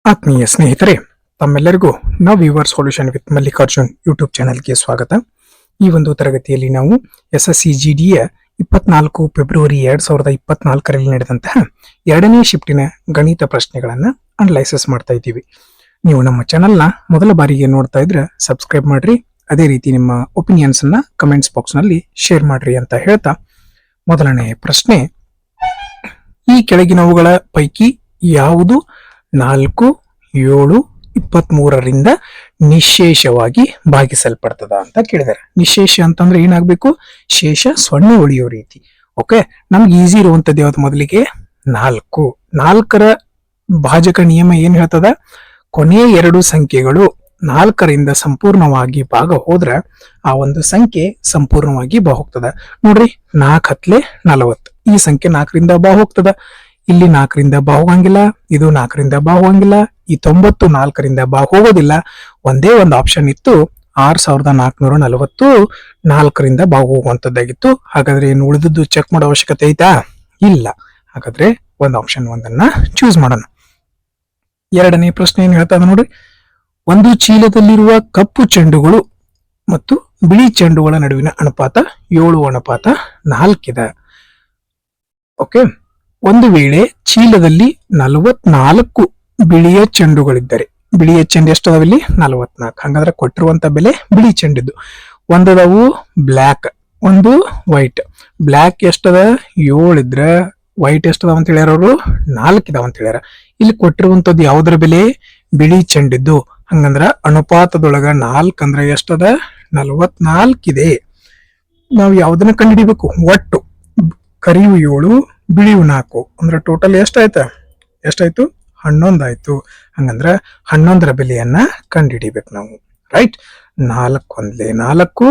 ಆತ್ಮೀಯ ಸ್ನೇಹಿತರೆ, ತಮ್ಮೆಲ್ಲರಿಗೂ ನವ್ ಸೊಲ್ಯೂಷನ್ ವಿತ್ ಮಲ್ಲಿಕಾರ್ಜುನ್ ಯೂಟ್ಯೂಬ್ ಚಾನೆಲ್ಗೆ ಸ್ವಾಗತ. ಈ ಒಂದು ತರಗತಿಯಲ್ಲಿ ನಾವು SSCGDಯ 24 ಫೆಬ್ರವರಿ 2024ರಲ್ಲಿ ನಡೆದಂತಹ ಎರಡನೇ ಶಿಫ್ಟಿನ ಗಣಿತ ಪ್ರಶ್ನೆಗಳನ್ನ ಅನಲೈಸಿಸ್ ಮಾಡ್ತಾ ಇದ್ದೀವಿ. ನೀವು ನಮ್ಮ ಚಾನೆಲ್ನ ಮೊದಲ ಬಾರಿಗೆ ನೋಡ್ತಾ ಇದ್ರೆ ಸಬ್ಸ್ಕ್ರೈಬ್ ಮಾಡ್ರಿ, ಅದೇ ರೀತಿ ನಿಮ್ಮ ಒಪಿನಿಯನ್ಸ್ ಅನ್ನ ಕಮೆಂಟ್ಸ್ ಬಾಕ್ಸ್ ನಲ್ಲಿ ಶೇರ್ ಮಾಡ್ರಿ ಅಂತ ಹೇಳ್ತಾ, ಮೊದಲನೇ ಪ್ರಶ್ನೆ, ಈ ಕೆಳಗಿನವುಗಳ ಪೈಕಿ ಯಾವುದು 4, 7, 23ರಿಂದ ನಿಶೇಷವಾಗಿ ಭಾಗಿಸಲ್ಪಡ್ತದ ಅಂತ ಕೇಳಿದಾರೆ. ನಿಶೇಷ ಅಂತಂದ್ರೆ ಏನಾಗ್ಬೇಕು? ಶೇಷ ಸೊನ್ನೆ ಉಳಿಯೋ ರೀತಿ. ಓಕೆ, ನಮ್ಗೆ ಈಸಿ ಇರುವಂತದ್ದು ಯಾವ್ದು? ಮೊದಲಿಗೆ 4. 4ರ ಭಾಜಕ ನಿಯಮ ಏನ್ ಹೇಳ್ತದ? ಕೊನೆಯ ಎರಡು ಸಂಖ್ಯೆಗಳು 4ರಿಂದ ಸಂಪೂರ್ಣವಾಗಿ ಭಾಗ ಹೋದ್ರ ಆ ಒಂದು ಸಂಖ್ಯೆ ಸಂಪೂರ್ಣವಾಗಿ ಬಾ ಹೋಗ್ತದ. ನೋಡ್ರಿ, 4 × 40. ಈ ಸಂಖ್ಯೆ 4ರಿಂದ ಬಾ ಹೋಗ್ತದ. ಇಲ್ಲಿ 4ರಿಂದ ಬಾ ಹೋಗಂಗಿಲ್ಲ, ಇದು 4ರಿಂದ ಬಾ ಹೋಗಂಗಿಲ್ಲ, ಈ 90 4ರಿಂದ ಬಾ ಹೋಗೋದಿಲ್ಲ. ಒಂದೇ ಒಂದು ಆಪ್ಷನ್ ಇತ್ತು, 6440 4ರಿಂದ ಬಾ ಹೋಗುವಂತದ್ದಾಗಿತ್ತು. ಹಾಗಾದ್ರೆ ಏನು ಉಳಿದದ್ದು ಚೆಕ್ ಮಾಡೋ ಅವಶ್ಯಕತೆ ಐತಾ? ಇಲ್ಲ. ಹಾಗಾದ್ರೆ ಒಂದು ಆಪ್ಷನ್ ಒಂದನ್ನ ಚೂಸ್ ಮಾಡೋಣ. ಎರಡನೇ ಪ್ರಶ್ನೆ ಏನ್ ಹೇಳ್ತಾ ನೋಡ್ರಿ, ಒಂದು ಚೀಲದಲ್ಲಿರುವ ಕಪ್ಪು ಚೆಂಡುಗಳು ಮತ್ತು ಬಿಳಿ ಚೆಂಡುಗಳ ನಡುವಿನ ಅನುಪಾತ 7:4 ಇದೆ. ಓಕೆ, ಒಂದು ವೇಳೆ ಚೀಲದಲ್ಲಿ 44 ಬಿಳಿಯ ಚೆಂಡುಗಳಿದ್ದರೆ, ಬಿಳಿಯ ಚೆಂಡು ಎಷ್ಟು ಅದಾವಿಲ್ಲಿ? 44. ಹಂಗಂದ್ರೆ ಕೊಟ್ಟಿರುವಂತ ಬೆಲೆ ಬಿಳಿ ಚೆಂಡಿದ್ದು. ಒಂದದವು ಬ್ಲ್ಯಾಕ್, ಒಂದು ವೈಟ್. ಬ್ಲ್ಯಾಕ್ ಎಷ್ಟದ? 7 ಇದ್ರ, ವೈಟ್ ಎಷ್ಟದಾವ ಅಂತ ಹೇಳ್ಯಾರ ಅವರು? 4 ಇದಾವ ಅಂತ ಹೇಳ್ಯಾರ. ಇಲ್ಲಿ ಕೊಟ್ಟಿರುವಂತದ್ದು ಯಾವ್ದ್ರ ಬೆಲೆ? ಬಿಳಿ ಚೆಂಡಿದ್ದು. ಹಂಗಂದ್ರ ಅನುಪಾತದೊಳಗ 4 ಅಂದ್ರೆ ಎಷ್ಟದ? 44 ಇದೆ. ನಾವು ಯಾವ್ದನ್ನ ಕಂಡುಹಿಡಿಬೇಕು? ಒಟ್ಟು ಕರಿವು 7, ಬಿಳಿವು 4, ಅಂದ್ರೆ ಟೋಟಲ್ ಎಷ್ಟಾಯ್ತು? 11 ಆಯ್ತು. ಹಂಗಂದ್ರ 11ರ ಬೆಲೆಯನ್ನ ಕಂಡುಹಿಡಿಬೇಕು ನಾವು. ರೈಟ್, 4 1 4,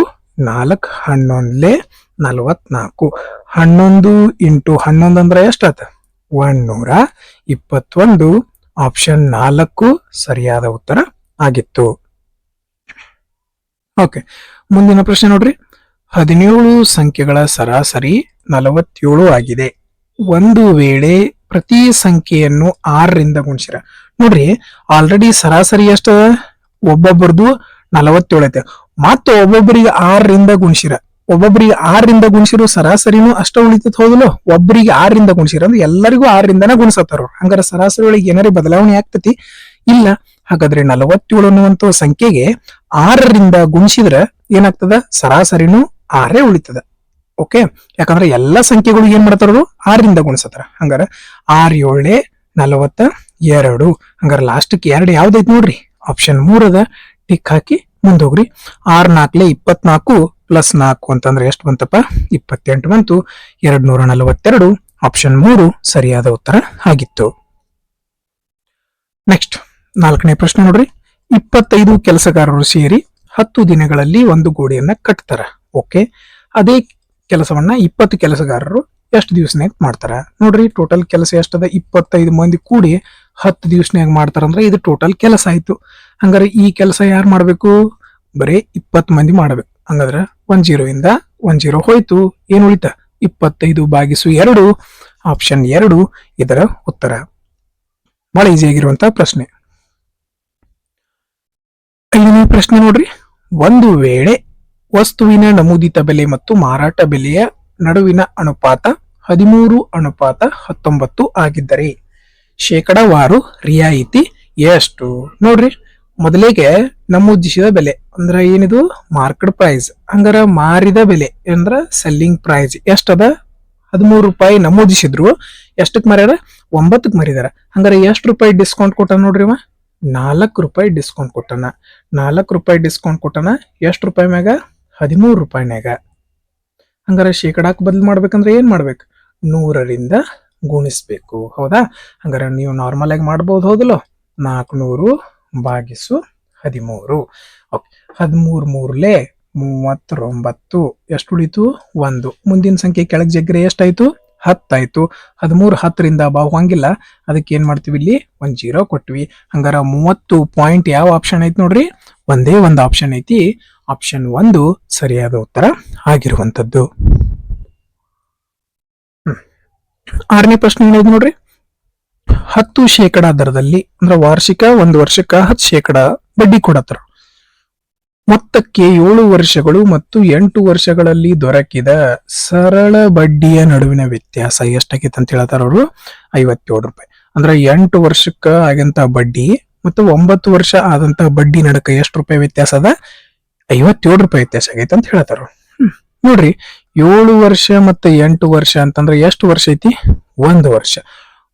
4 11 44. 11 × 11 ಅಂದ್ರೆ ಎಷ್ಟಾಯ್ತು? 121. ಆಪ್ಷನ್ 4 ಸರಿಯಾದ ಉತ್ತರ ಆಗಿತ್ತು. ಓಕೆ, ಮುಂದಿನ ಪ್ರಶ್ನೆ ನೋಡ್ರಿ, 17 ಸಂಖ್ಯೆಗಳ ಸರಾಸರಿ 47 ಆಗಿದೆ. ಒಂದು ವೇಳೆ ಪ್ರತಿ ಸಂಖ್ಯೆಯನ್ನು 6ರಿಂದ ಗುಣಿಸಿರ. ನೋಡ್ರಿ, ಆಲ್ರೆಡಿ ಸರಾಸರಿ ಎಷ್ಟ? ಒಬ್ಬೊಬ್ಬರದು 47 ಐತೆ. ಮತ್ತೆ ಒಬ್ಬೊಬ್ಬರಿಗೆ 6ರಿಂದ ಗುಣಿಸಿರ, ಒಬ್ಬೊಬ್ಬರಿಗೆ 6ರಿಂದ ಗುಣಿಸಿರೋ ಸರಾಸರಿನೂ ಅಷ್ಟ ಉಳಿತೈತಿ. ಹೌದಲ್ಲ? ಒಬ್ಬರಿಗೆ 6ರಿಂದ ಗುಣಿಸಿರ ಅಂದ್ರೆ ಎಲ್ಲರಿಗೂ 6ರಿಂದನ ಗುಣಿಸತ್ತಾರ. ಹಂಗಾರೆ ಸರಾಸರಿ ಒಳಗೆ ಏನಾರ ಬದಲಾವಣೆ ಆಗ್ತತಿ? ಇಲ್ಲ. ಹಾಗಾದ್ರೆ 47 ಅನ್ನುವಂತ ಸಂಖ್ಯೆಗೆ 6ರಿಂದ ಗುಣಿಸಿದ್ರೆ ಏನಾಗ್ತದ? ಸರಾಸರಿನೂ 6 ಉಳಿತದ. ಓಕೆ, ಯಾಕಂದ್ರೆ ಎಲ್ಲಾ ಸಂಖ್ಯೆಗಳು ಏನ್ ಮಾಡ್ತಾರ? 6ರಿಂದ ಗುಣಿಸತ್ತಾರ. ಹಂಗಾರ 6 7 42. ಹಂಗಾರ ಲಾಸ್ಟ್ಗೆ 2 ಯಾವ್ದೈತಿ ನೋಡ್ರಿ? ಆಪ್ಷನ್ 3 ಅದ. ಟಿಕ್ ಹಾಕಿ ಮುಂದೋಗ್ರಿ. 6 4 24 + 4 ಅಂತಂದ್ರೆ ಎಷ್ಟು ಬಂತಪ್ಪ? 28 ಬಂತು. 242. ಆಪ್ಷನ್ 3 ಸರಿಯಾದ ಉತ್ತರ ಆಗಿತ್ತು. ನೆಕ್ಸ್ಟ್ 4ನೇ ಪ್ರಶ್ನೆ ನೋಡ್ರಿ, 25 ಕೆಲಸಗಾರರು ಸೇರಿ 10 ದಿನಗಳಲ್ಲಿ ಒಂದು ಗೋಡೆಯನ್ನ ಕಟ್ತಾರ. ಓಕೆ, ಅದೇ ಕೆಲಸವನ್ನ 20 ಕೆಲಸಗಾರರು ಎಷ್ಟು ದಿವಸನಾಗ ಮಾಡ್ತಾರ? ನೋಡ್ರಿ, ಟೋಟಲ್ ಕೆಲಸ ಎಷ್ಟದ? 25 ಮಂದಿ ಕೂಡಿ 10 ದಿವಸನಾಗ ಮಾಡ್ತಾರಂದ್ರೆ ಇದು ಟೋಟಲ್ ಕೆಲಸ ಆಯ್ತು. ಹಂಗಾರೆ ಈ ಕೆಲಸ ಯಾರು ಮಾಡ್ಬೇಕು? ಬರೀ 20 ಮಂದಿ ಮಾಡ್ಬೇಕು. ಹಂಗಾದ್ರೆ 10 ಇಂದ 10 ಹೋಯ್ತು. ಏನ್ ಉಳಿತ? 25/2. ಆಪ್ಷನ್ 2 ಇದರ ಉತ್ತರ. ಬಹಳ ಈಸಿ ಆಗಿರುವಂತ ಪ್ರಶ್ನೆ. 5ನೇ ಪ್ರಶ್ನೆ ನೋಡ್ರಿ, ಒಂದು ವೇಳೆ ವಸ್ತುವಿನ ನಮೂದಿತ ಬೆಲೆ ಮತ್ತು ಮಾರಾಟ ಬೆಲೆಯ ನಡುವಿನ ಅನುಪಾತ 13:19 ಆಗಿದ್ದರೆ ಶೇಕಡಾವಾರು ರಿಯಾಯಿತಿ ಎಷ್ಟು? ನೋಡ್ರಿ, ಮೊದಲಿಗೆ ನಮೂದಿಸಿದ ಬೆಲೆ ಅಂದ್ರೆ ಏನಿದು? Market price. ಹಂಗಾರ ಮಾರಿದ ಬೆಲೆ ಅಂದ್ರ ಸೆಲ್ಲಿಂಗ್ ಪ್ರೈಸ್ ಎಷ್ಟದ? 13 ರೂಪಾಯಿ ನಮೂದಿಸಿದ್ರು. ಎಷ್ಟಕ್ ಮಾರ್ಯಾರ? 9ಕ್ಕೆ ಮಾರಿದಾರ. ಹಂಗಾರ ಎಷ್ಟು ರೂಪಾಯಿ ಡಿಸ್ಕೌಂಟ್ ಕೊಟ್ಟ ನೋಡ್ರಿ? 4 ರೂಪಾಯಿ ಡಿಸ್ಕೌಂಟ್ ಕೊಟ್ಟನ. 4 ರೂಪಾಯಿ ಡಿಸ್ಕೌಂಟ್ ಕೊಟ್ಟನ. ಎಷ್ಟು ರೂಪಾಯಿ ಮ್ಯಾಗ? 13 ರೂಪಾಯಿನಾಗ. ಹಂಗಾರೆ ಶೇಕಡಾಕ್ ಬದಲು ಮಾಡ್ಬೇಕಂದ್ರೆ ಏನ್ ಮಾಡ್ಬೇಕು? 100ರಿಂದ ಗುಣಿಸ್ಬೇಕು. ಹೌದಾ? ಹಂಗಾರೆ ನೀವು ನಾರ್ಮಲ್ ಆಗಿ ಮಾಡ್ಬೋದು. ಹೌದಲ್ಲ? 400/13. ಓಕೆ, 13 39. ಎಷ್ಟು ಉಳಿತು? 1. ಮುಂದಿನ ಸಂಖ್ಯೆ ಕೆಳಗೆ ಜಗ್ರೆ ಎಷ್ಟಾಯ್ತು? 10 ಆಯ್ತು. 13 10ರಿಂದ ಹೋಗಂಗಿಲ್ಲ, ಅದಕ್ಕೆ ಏನ್ ಮಾಡ್ತೀವಿ? ಇಲ್ಲಿ 1 0 ಕೊಟ್ವಿ. ಹಂಗಾರ 30 ಪಾಯಿಂಟ್ ಯಾವ ಆಪ್ಷನ್ ಐತಿ ನೋಡ್ರಿ? ಒಂದೇ ಒಂದು ಆಪ್ಷನ್ ಐತಿ. ಆಪ್ಷನ್ 1 ಸರಿಯಾದ ಉತ್ತರ ಆಗಿರುವಂತದ್ದು. 6ನೇ ಪ್ರಶ್ನೆ ಏನಾಯ್ತು ನೋಡ್ರಿ, 10% ದರದಲ್ಲಿ ಅಂದ್ರೆ ವಾರ್ಷಿಕ 1 ವರ್ಷಕ್ಕ 10% ಬಡ್ಡಿ ಕೊಡತ್ತಾರ. ಮೊತ್ತಕ್ಕೆ 7 ವರ್ಷಗಳು ಮತ್ತು 8 ವರ್ಷಗಳಲ್ಲಿ ದೊರಕಿದ ಸರಳ ಬಡ್ಡಿಯ ನಡುವಿನ ವ್ಯತ್ಯಾಸ ಎಷ್ಟಾಗೈತೆ ಅಂತ ಹೇಳ್ತಾರ ಅವರು, 57 ರೂಪಾಯಿ. ಅಂದ್ರೆ 8 ವರ್ಷಕ್ಕ ಆಗಂತ ಬಡ್ಡಿ ಮತ್ತು 9 ವರ್ಷ ಆದಂತ ಬಡ್ಡಿ ನಡಕ ಎಷ್ಟು ರೂಪಾಯಿ ವ್ಯತ್ಯಾಸ ಅದ? 57 ರೂಪಾಯಿ ವ್ಯತ್ಯಾಸ ಆಗೈತೆ ಅಂತ ಹೇಳ್ತಾರ. ನೋಡ್ರಿ, 7 ವರ್ಷ ಮತ್ತು 8 ವರ್ಷ ಅಂತಂದ್ರೆ ಎಷ್ಟು ವರ್ಷ ಐತಿ? 1 ವರ್ಷ.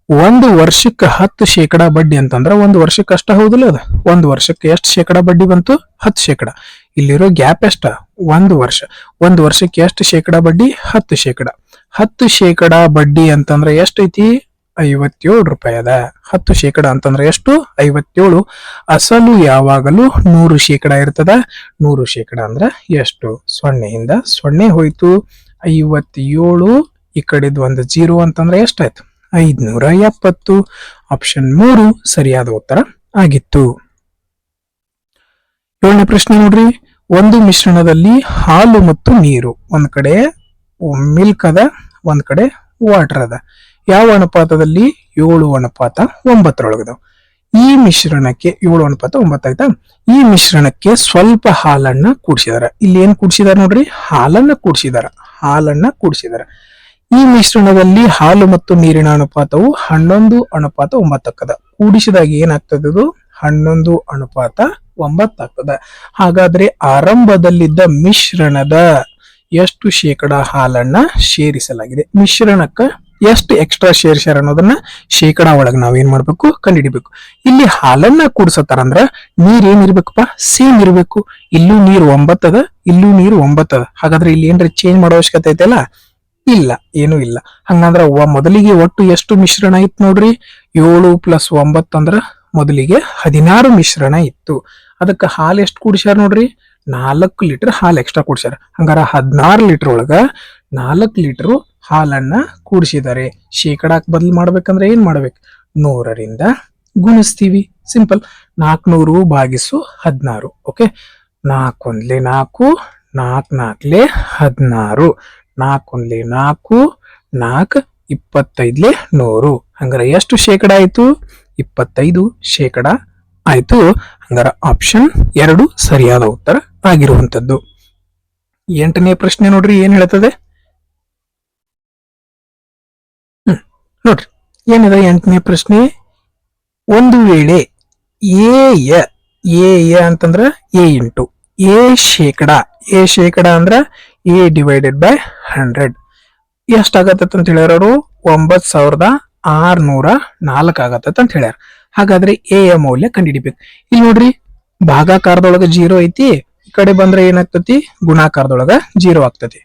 1 ವರ್ಷಕ್ಕೆ 10% ಬಡ್ಡಿ ಅಂತಂದ್ರ 1 ವರ್ಷಕ್ಕೆ ಅಷ್ಟ ಹೌದಿಲ್ಲ ಅದ? 1 ವರ್ಷಕ್ಕೆ ಎಷ್ಟು ಶೇಕಡಾ ಬಡ್ಡಿ ಬಂತು? 10%. ಇಲ್ಲಿರೋ ಗ್ಯಾಪ್ ಎಷ್ಟ? 1 ವರ್ಷ. 1 ವರ್ಷಕ್ಕೆ ಎಷ್ಟು ಶೇಕಡಾ ಬಡ್ಡಿ? 10%. 10% ಬಡ್ಡಿ ಅಂತಂದ್ರೆ ಎಷ್ಟೈತಿ? 57 ರೂಪಾಯಿ ಅದ. 10% ಅಂತಂದ್ರೆ ಎಷ್ಟು? 57. ಅಸಲು ಯಾವಾಗಲೂ 100% ಇರ್ತದ. 100% ಅಂದ್ರ ಎಷ್ಟು? 0ಇಂದ 0 ಹೋಯ್ತು. 57 ಈ ಕಡೆದು ಒಂದು 0 ಅಂತಂದ್ರೆ ಎಷ್ಟಾಯ್ತು? 570. ಆಪ್ಷನ್ 3 ಸರಿಯಾದ ಉತ್ತರ ಆಗಿತ್ತು. 7ನೇ ಪ್ರಶ್ನೆ ನೋಡ್ರಿ, ಒಂದು ಮಿಶ್ರಣದಲ್ಲಿ ಹಾಲು ಮತ್ತು ನೀರು, ಒಂದ್ ಕಡೆ ಮಿಲ್ಕ್ ಅದ, ಒಂದ್ ಕಡೆ ವಾಟರ್ ಅದ. ಯಾವ ಅನುಪಾತದಲ್ಲಿ? 7:9 ಈ ಮಿಶ್ರಣಕ್ಕೆ 7:9 ಆಯ್ತಾ? ಈ ಮಿಶ್ರಣಕ್ಕೆ ಸ್ವಲ್ಪ ಹಾಲನ್ನ ಕೂಡಿಸಿದಾರ. ಇಲ್ಲಿ ಏನ್ ಕೂಡಿಸಿದಾರ ನೋಡ್ರಿ? ಹಾಲನ್ನ ಕೂಡಿಸಿದಾರ. ಈ ಮಿಶ್ರಣದಲ್ಲಿ ಹಾಲು ಮತ್ತು ನೀರಿನ ಅನುಪಾತವು 11:9 ಆಗ್ತದ. ಕೂಡಿಸಿದಾಗ ಏನಾಗ್ತದೆ? ಇದು 11:9 ಆಗ್ತದ. ಹಾಗಾದ್ರೆ ಆರಂಭದಲ್ಲಿದ್ದ ಮಿಶ್ರಣದ ಎಷ್ಟು ಶೇಕಡಾ ಹಾಲನ್ನ ಸೇರಿಸಲಾಗಿದೆ? ಮಿಶ್ರಣಕ್ಕ ಎಷ್ಟು ಎಕ್ಸ್ಟ್ರಾ ಸೇರ್ಸ್ಯಾರ ಅನ್ನೋದನ್ನ ಶೇಕಡಾ ಒಳಗೆ ನಾವೇನ್ ಮಾಡ್ಬೇಕು? ಕಂಡುಹಿಡಿಬೇಕು. ಇಲ್ಲಿ ಹಾಲನ್ನ ಕೂಡ್ಸತ್ತಾರ ಅಂದ್ರ ನೀರ್ ಏನಿರ್ಬೇಕಪ್ಪ? ಸೇಮ್ ಇರ್ಬೇಕು. ಇಲ್ಲೂ ನೀರು 9 ಅದ, ಇಲ್ಲೂ ನೀರು 9 ಅದ. ಹಾಗಾದ್ರೆ ಇಲ್ಲಿ ಏನ್ರ ಚೇಂಜ್ ಮಾಡೋ ಅವಶ್ಯಕತೆ ಐತಲ್ಲ? ಇಲ್ಲ, ಏನೂ ಇಲ್ಲ. ಹಂಗಂದ್ರ ಮೊದಲಿಗೆ ಒಟ್ಟು ಎಷ್ಟು ಮಿಶ್ರಣ ಇತ್ತು ನೋಡ್ರಿ? 7 + 9 ಅಂದ್ರ ಮೊದಲಿಗೆ 16 ಮಿಶ್ರಣ ಇತ್ತು. ಅದಕ್ಕ ಹಾಲು ಎಷ್ಟು ಕೂಡಿಸ್ಯಾರ ನೋಡ್ರಿ? 4 ಲೀಟರ್ ಹಾಲು ಎಕ್ಸ್ಟ್ರಾ ಕೂಡಿಸ್ಯಾರ. ಹಂಗಾರ 16 ಲೀಟರ್ ಒಳಗ 4 ಲೀಟರ್ ಹಾಲನ್ನ ಕೂಡಿಸಿದ್ದಾರೆ. ಶೇಕಡಾಕ್ ಬದಲು ಮಾಡ್ಬೇಕಂದ್ರೆ ಏನ್ ಮಾಡ್ಬೇಕು? 100ರಿಂದ ಗುಣಿಸ್ತೀವಿ. ಸಿಂಪಲ್. 400/16. ಓಕೆ, 4 1 4, 4 4 16, 4 1 4, 4 25 100. ಹಂಗಾರ ಎಷ್ಟು ಶೇಕಡಾ ಆಯ್ತು? 25% ಆಯ್ತು. ಹಂಗಾರ ಆಪ್ಷನ್ 2 ಸರಿಯಾದ ಉತ್ತರ ಆಗಿರುವಂತದ್ದು. 8ನೇ ಪ್ರಶ್ನೆ ನೋಡ್ರಿ, ಏನ್ ಹೇಳ್ತದೆ ನೋಡ್ರಿ. ಏನಿದೆ 8ನೇ ಪ್ರಶ್ನೆ? ಒಂದು ವೇಳೆ ಎ ಅಂತಂದ್ರ ಎ ಇಂಟು ಎ ಶೇಕಡಾ ಅಂದ್ರ A/100 ಎಷ್ಟಾಗತ್ತ ಅಂತ ಹೇಳ್ಯಾರ? 9604 ಆಗತ್ತ ಅಂತ ಹೇಳ್ಯಾರ. ಹಾಗಾದ್ರೆ ಎ ಯ ಮೌಲ್ಯ ಕಂಡುಹಿಡಿಬೇಕು. ಇಲ್ಲಿ ನೋಡ್ರಿ, ಭಾಗಾಕಾರದೊಳಗ 0 ಐತಿ, ಈ ಕಡೆ ಬಂದ್ರೆ ಏನಾಗ್ತತಿ? ಗುಣಾಕಾರದೊಳಗ 0 ಆಗ್ತತಿ.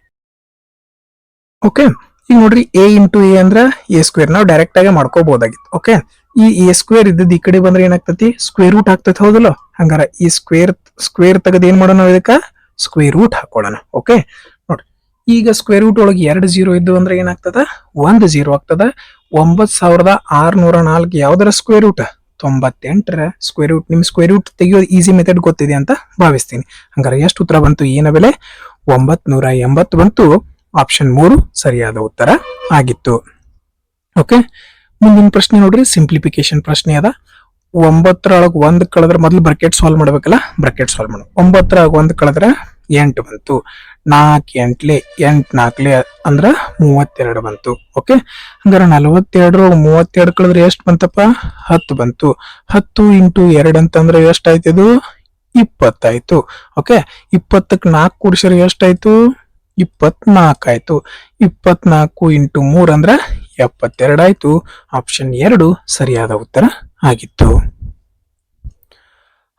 ಓಕೆ, ಈಗ ನೋಡ್ರಿ, ಎ ಇಂಟು ಎ ಅಂದ್ರ A² ನಾವು ಡೈರೆಕ್ಟ್ ಆಗಿ ಮಾಡ್ಕೋಬಹುದಾಗಿತ್ತು. ಓಕೆ, ಈ A² ಇದ್ದದ್ದು ಈ ಕಡೆ ಬಂದ್ರೆ ಏನಾಗ್ತತಿ? ಸ್ಕ್ವೇರ್ ರೂಟ್ ಆಗ್ತತಿ, ಹೌದಲ್ಲ? ಹಂಗಾರ ಈ ಸ್ಕ್ವೇರ್ ತೆಗೆದು ಏನ್ ಮಾಡೋಣ? ಇದಕ್ಕ ಸ್ಕ್ವೇರ್ ರೂಟ್ ಹಾಕೊಳ್ಳೋಣ. ಓಕೆ, ನೋಡ್ರಿ, ಈಗ ಸ್ಕ್ವೇರ್ ರೂಟ್ ಒಳಗೆ 2 0 ಇದ್ದು ಅಂದ್ರೆ ಏನಾಗ್ತದ? 1 0 ಆಗ್ತದ. 9604 ಯಾವ್ದರ ಸ್ಕ್ವೇರ್ ರೂಟ್? 98ರ ಸ್ಕ್ವೇರ್ ರೂಟ್. ನಿಮ್ ಸ್ಕ್ವೇರ್ ರೂಟ್ ತೆಗಿಯೋದು ಈಸಿ ಮೆಥಡ್ ಗೊತ್ತಿದೆ ಅಂತ ಭಾವಿಸ್ತೀನಿ. ಹಂಗಾರೆ ಎಷ್ಟು ಉತ್ತರ ಬಂತು? ಏನ ಬೆಲೆ? 980 ಬಂತು. ಆಪ್ಷನ್ 3 ಸರಿಯಾದ ಉತ್ತರ ಆಗಿತ್ತು. ಓಕೆ, ಮುಂದಿನ ಪ್ರಶ್ನೆ ನೋಡ್ರಿ, ಸಿಂಪ್ಲಿಫಿಕೇಶನ್ ಪ್ರಶ್ನೆ ಅದ. 9ರೊಳಗೆ 1 ಕಳೆದ್ರೆ ಮೊದಲು ಬ್ರಾಕೆಟ್ ಸಾಲ್ವ್ ಮಾಡ್ಬೇಕಲ್ಲ? ಬ್ರಾಕೆಟ್ ಸಾಲ್ವ್ ಮಾಡು. 9ರೊಳಗೆ 1 ಕಳೆದ್ರೆ 8 ಬಂತು. 4 8 8 4 ಅಂದ್ರ 32 ಬಂತು. ಓಕೆ, ಹಂಗಾರ 42 32 ಕಳೆದ್ರೆ ಎಷ್ಟು ಬಂತಪ್ಪ? 10 ಬಂತು. 10 × 2 ಅಂತಂದ್ರೆ ಎಷ್ಟಾಯ್ತು? 20 ಆಯ್ತು. ಓಕೆ, 20ಕ್ಕೆ 4 ಕೂಡಿಸಿದ್ರೆ ಎಷ್ಟಾಯ್ತು? 24 ಆಯ್ತು. 24 × 3 ಅಂದ್ರ 72 ಆಯ್ತು. ಆಪ್ಷನ್ 2 ಸರಿಯಾದ ಉತ್ತರ ಆಗಿತ್ತು.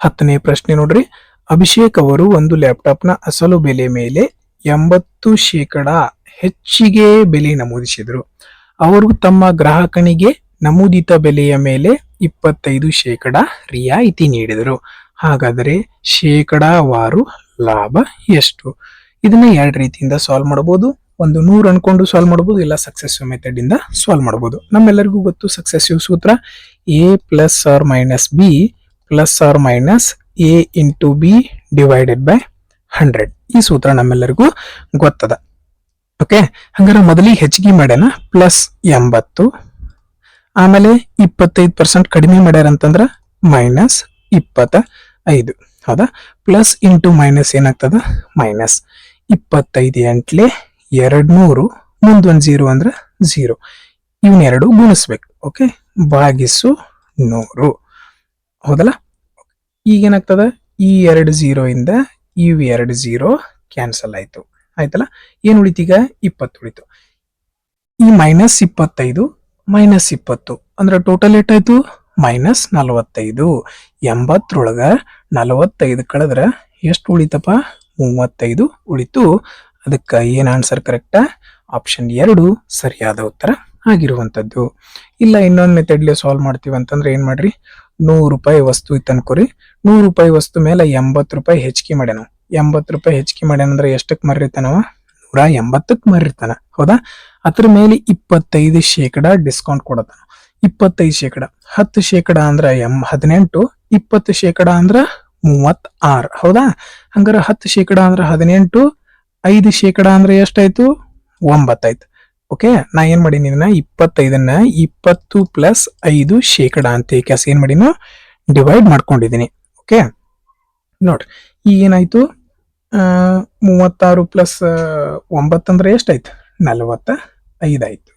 10ನೇ ಪ್ರಶ್ನೆ ನೋಡ್ರಿ, ಅಭಿಷೇಕ್ ಅವರು ಒಂದು ಲ್ಯಾಪ್ಟಾಪ್ನ ಅಸಲು ಬೆಲೆ ಮೇಲೆ 80% ಹೆಚ್ಚಿಗೆ ಬೆಲೆ ನಮೂದಿಸಿದರು. ಅವರು ತಮ್ಮ ಗ್ರಾಹಕನಿಗೆ ನಮೂದಿತ ಬೆಲೆಯ ಮೇಲೆ 25% ರಿಯಾಯಿತಿ ನೀಡಿದರು. ಹಾಗಾದರೆ ಶೇಕಡಾವಾರು ಲಾಭ ಎಷ್ಟು? ಇದನ್ನ 2 ರೀತಿಯಿಂದ ಸಾಲ್ವ್ ಮಾಡಬಹುದು. ಒಂದು 100 ಅನ್ಕೊಂಡು ಸಾಲ್ವ್ ಮಾಡಬಹುದು, ಇಲ್ಲ ಸಕ್ಸೆಸಿವ್ ಮೆಥಡ್ ಇಂದ ಸಾಲ್ವ್ ಮಾಡಬಹುದು. ನಮ್ಮೆಲ್ಲರಿಗೂ ಗೊತ್ತು ಸಕ್ಸೆಸಿವ್ ಸೂತ್ರ A + or - B + or - A × B / 100. ಈ ಸೂತ್ರ ನಮ್ಮೆಲ್ಲರಿಗೂ ಗೊತ್ತದ. ಓಕೆ, ಹಂಗಾರೆ ಮೊದಲಿಗೆ ಹೆಚ್ಚಿಗೆ ಮಾಡೋಣ. +80 ಆಮೇಲೆ 25% ಕಡಿಮೆ ಮಾಡ್ಯಾರ ಅಂತಂದ್ರ -25. ಹೌದಾ? ಪ್ಲಸ್ ಇಂಟು ಮೈನಸ್ ಏನಾಗ್ತದ? ಮೈನಸ್ 25 ಎಂಟ್ಲೆ 200, ಮುಂದೊಂದು 0 ಅಂದ್ರ 0. ಇವನ್ನೆರಡು ಗುಣಿಸ್ಬೇಕು. ಓಕೆ, ಭಾಗಿಸು 100. ಹೌದಲ್ಲ? ಈಗೇನಾಗ್ತದ? ಈ 2 0 ಇಂದ ಇವ್ 2 0 ಕ್ಯಾನ್ಸಲ್ ಆಯ್ತು. ಆಯ್ತಲ್ಲ? ಏನ್ ಉಳಿತೀಗ? 20 ಉಳಿತು. ಈ -25 -20 ಅಂದ್ರೆ ಟೋಟಲ್ ಎಷ್ಟಾಯ್ತು? -45. 80 45 ಕಳೆದ್ರ ಎಷ್ಟು ಉಳಿತಪ್ಪ? 35 ಉಳಿತು. ಅದಕ್ಕ ಏನ್ ಆನ್ಸರ್ ಕರೆಕ್ಟ್? ಆಪ್ಷನ್ 2 ಸರಿಯಾದ ಉತ್ತರ ಆಗಿರುವಂತದ್ದು. ಇಲ್ಲ ಇನ್ನೊಂದು ಮೆಥಡ್ಲಿ ಸಾಲ್ವ್ ಮಾಡ್ತೀವಿ ಅಂತಂದ್ರೆ ಏನ್ ಮಾಡ್ರಿ, 100 ರೂಪಾಯಿ ವಸ್ತು ಇತ್ತು ಅನ್ಕೋರಿ. 100 ರೂಪಾಯಿ ವಸ್ತು ಮೇಲೆ 80 ರೂಪಾಯಿ ಹೆಚ್ಚಿಗೆ ಮಾಡ್ಯಾನ. 80 ರೂಪಾಯಿ ಹೆಚ್ಚಿಗೆ ಮಾಡ್ಯಾನ ಅಂದ್ರೆ ಎಷ್ಟಕ್ ಮರಿರ್ತಾನವ? 180ಕ್ಕೆ ಮರಿರ್ತಾನ. ಹೌದಾ? ಅದ್ರ ಮೇಲೆ 25% ಡಿಸ್ಕೌಂಟ್ ಕೊಡತಾನ. 25%, 10% ಅಂದ್ರ 18, 20% ಅಂದ್ರ 36. ಹೌದಾ? ಹಂಗಾರ 10% ಅಂದ್ರ 18, 5% ಅಂದ್ರೆ ಎಷ್ಟಾಯ್ತು? 9 ಆಯ್ತು. ಓಕೆ, ನಾ ಏನ್ ಮಾಡೀನಿ ಇದನ್ನ 25ನ್ನ 20 ಪ್ಲಸ್ 5% ಅಂತ ಕೆಲಸ ಏನ್ ಮಾಡೀನಿ? ಡಿವೈಡ್ ಮಾಡ್ಕೊಂಡಿದೀನಿ. ಓಕೆ, ನೋಡ್ರಿ ಈಗ ಏನಾಯ್ತು? 36 ಪ್ಲಸ್ 9 ಅಂದ್ರೆ ಎಷ್ಟಾಯ್ತು? 45 ಆಯ್ತು.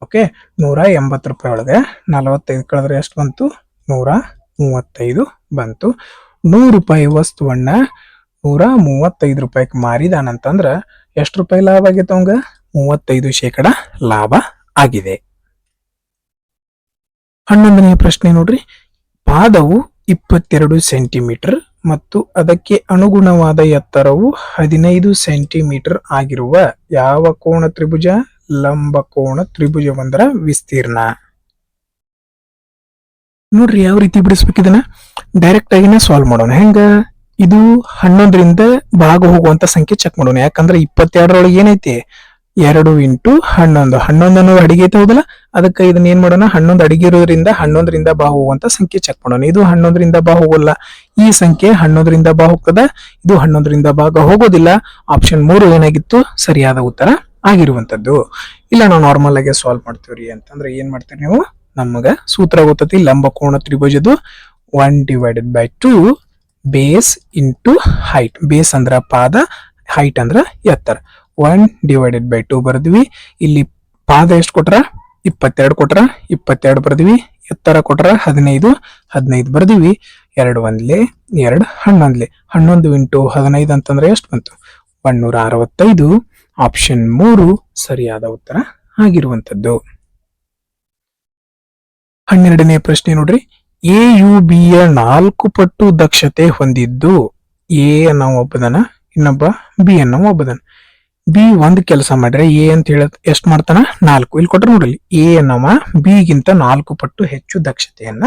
ಓಕೆ, 180 ರೂಪಾಯಿ ಒಳಗೆ 45 ಕಳೆದ್ರೆ ಎಷ್ಟು ಬಂತು? 135 ಬಂತು. 100 ರೂಪಾಯಿ ವಸ್ತುವನ್ನ 135 ರೂಪಾಯಿಗೆ ಮಾರಿದಾನಂತಂದ್ರ ಎಷ್ಟು ರೂಪಾಯಿ ಲಾಭ ಆಗೈತೆ ಅವಂಗ? 35% ಲಾಭ ಆಗಿದೆ. 11ನೇ ಪ್ರಶ್ನೆ ನೋಡ್ರಿ. ಪಾದವು 22 ಸೆಂಟಿಮೀಟರ್ ಮತ್ತು ಅದಕ್ಕೆ ಅನುಗುಣವಾದ ಎತ್ತರವು 15 ಸೆಂಟಿಮೀಟರ್ ಆಗಿರುವ ಯಾವ ಕೋಣ ತ್ರಿಭುಜ ಲಂಬಕೋಣ ತ್ರಿಭುಜವೊಂದರ ವಿಸ್ತೀರ್ಣ? ನೋಡ್ರಿ ಯಾವ ರೀತಿ ಬಿಡಿಸ್ಬೇಕಿದನ್ನ. ಡೈರೆಕ್ಟ್ ಆಗಿನ ಸಾಲ್ವ್ ಮಾಡೋಣ. ಹೆಂಗ? ಇದು 11ರಿಂದ ಭಾಗ ಹೋಗುವಂತ ಸಂಖ್ಯೆ ಚೆಕ್ ಮಾಡೋಣ. ಯಾಕಂದ್ರೆ 22ರೊಳಗೆ ಏನೈತಿ? 2 ಇಂಟು 11. 11 ಅನ್ನೋದು ಅಡಿಗೆ ಐತೆ. ಹೌದಲ್ಲ? ಅದಕ್ಕೆ ಇದನ್ನ ಏನ್ ಮಾಡೋಣ? 11 ಅಡಿಗೆ ಇರೋದ್ರಿಂದ 11ರಿಂದ ಬಾ ಹೋಗುವಂತ ಸಂಖ್ಯೆ ಚೆಕ್ ಮಾಡೋಣ. ಇದು 11ರಿಂದ ಬಾ ಹೋಗಲ್ಲ. ಈ ಸಂಖ್ಯೆ 11ರಿಂದ ಬಾ ಹೋಗ್ತದ. ಇದು 11ರಿಂದ ಭಾಗ ಹೋಗೋದಿಲ್ಲ. ಆಪ್ಷನ್ 3 ಏನಾಗಿತ್ತು? ಸರಿಯಾದ ಉತ್ತರ ಆಗಿರುವಂತದ್ದು. ಇಲ್ಲ ನಾವು ನಾರ್ಮಲ್ ಆಗಿ ಸಾಲ್ವ್ ಮಾಡ್ತೀವ್ರಿ ಅಂತಂದ್ರೆ ಏನ್ ಮಾಡ್ತೀರಿ ನೀವು? ನಮಗ ಸೂತ್ರ ಗೊತ್ತೈತಿ. ಲಂಬಕೋಣ ತ್ರಿಭುಜದ್ದು 1/2 ಬೇಸ್ ಇಂಟು ಹೈಟ್. ಬೇಸ್ ಅಂದ್ರ ಪಾದ, ಹೈಟ್ ಅಂದ್ರ ಎತ್ತರ. 1/2 ಬರ್ದ್ವಿ. ಇಲ್ಲಿ ಪಾದ ಎಷ್ಟು ಕೊಟ್ರ? 22 ಕೊಟ್ರ, 22 ಬರ್ದ್ವಿ. ಎತ್ತರ ಕೊಟ್ರ 15, 15 ಬರ್ದಿವಿ. 2 1 2 11 11 ಇಂಟು 15 ಅಂತಂದ್ರೆ ಎಷ್ಟು ಬಂತು? 165. ಆಪ್ಷನ್ 3 ಸರಿಯಾದ ಉತ್ತರ ಆಗಿರುವಂತದ್ದು. 12ನೇ ಪ್ರಶ್ನೆ ನೋಡ್ರಿ. ಎ ಯು ಬಿ ಯ 4 ಪಟ್ಟು ದಕ್ಷತೆ ಹೊಂದಿದ್ದು ಎ ಅನ್ನೋ ಒಬ್ಬದನ, ಇನ್ನೊಬ್ಬ ಬಿ ಅನ್ನೋ ಒಬ್ಬದನ. ಬಿ ಒಂದ್ ಕೆಲಸ ಮಾಡ್ರೆ ಎ ಅಂತ ಹೇಳ ಎಷ್ಟ್ ಮಾಡ್ತಾನ? 4. ಇಲ್ಲಿ ಕೊಟ್ರೆ ನೋಡ್ರಿ, ಎ ಅನ್ನವ ಬಿ ಗಿಂತ 4 ಪಟ್ಟು ಹೆಚ್ಚು ದಕ್ಷತೆಯನ್ನ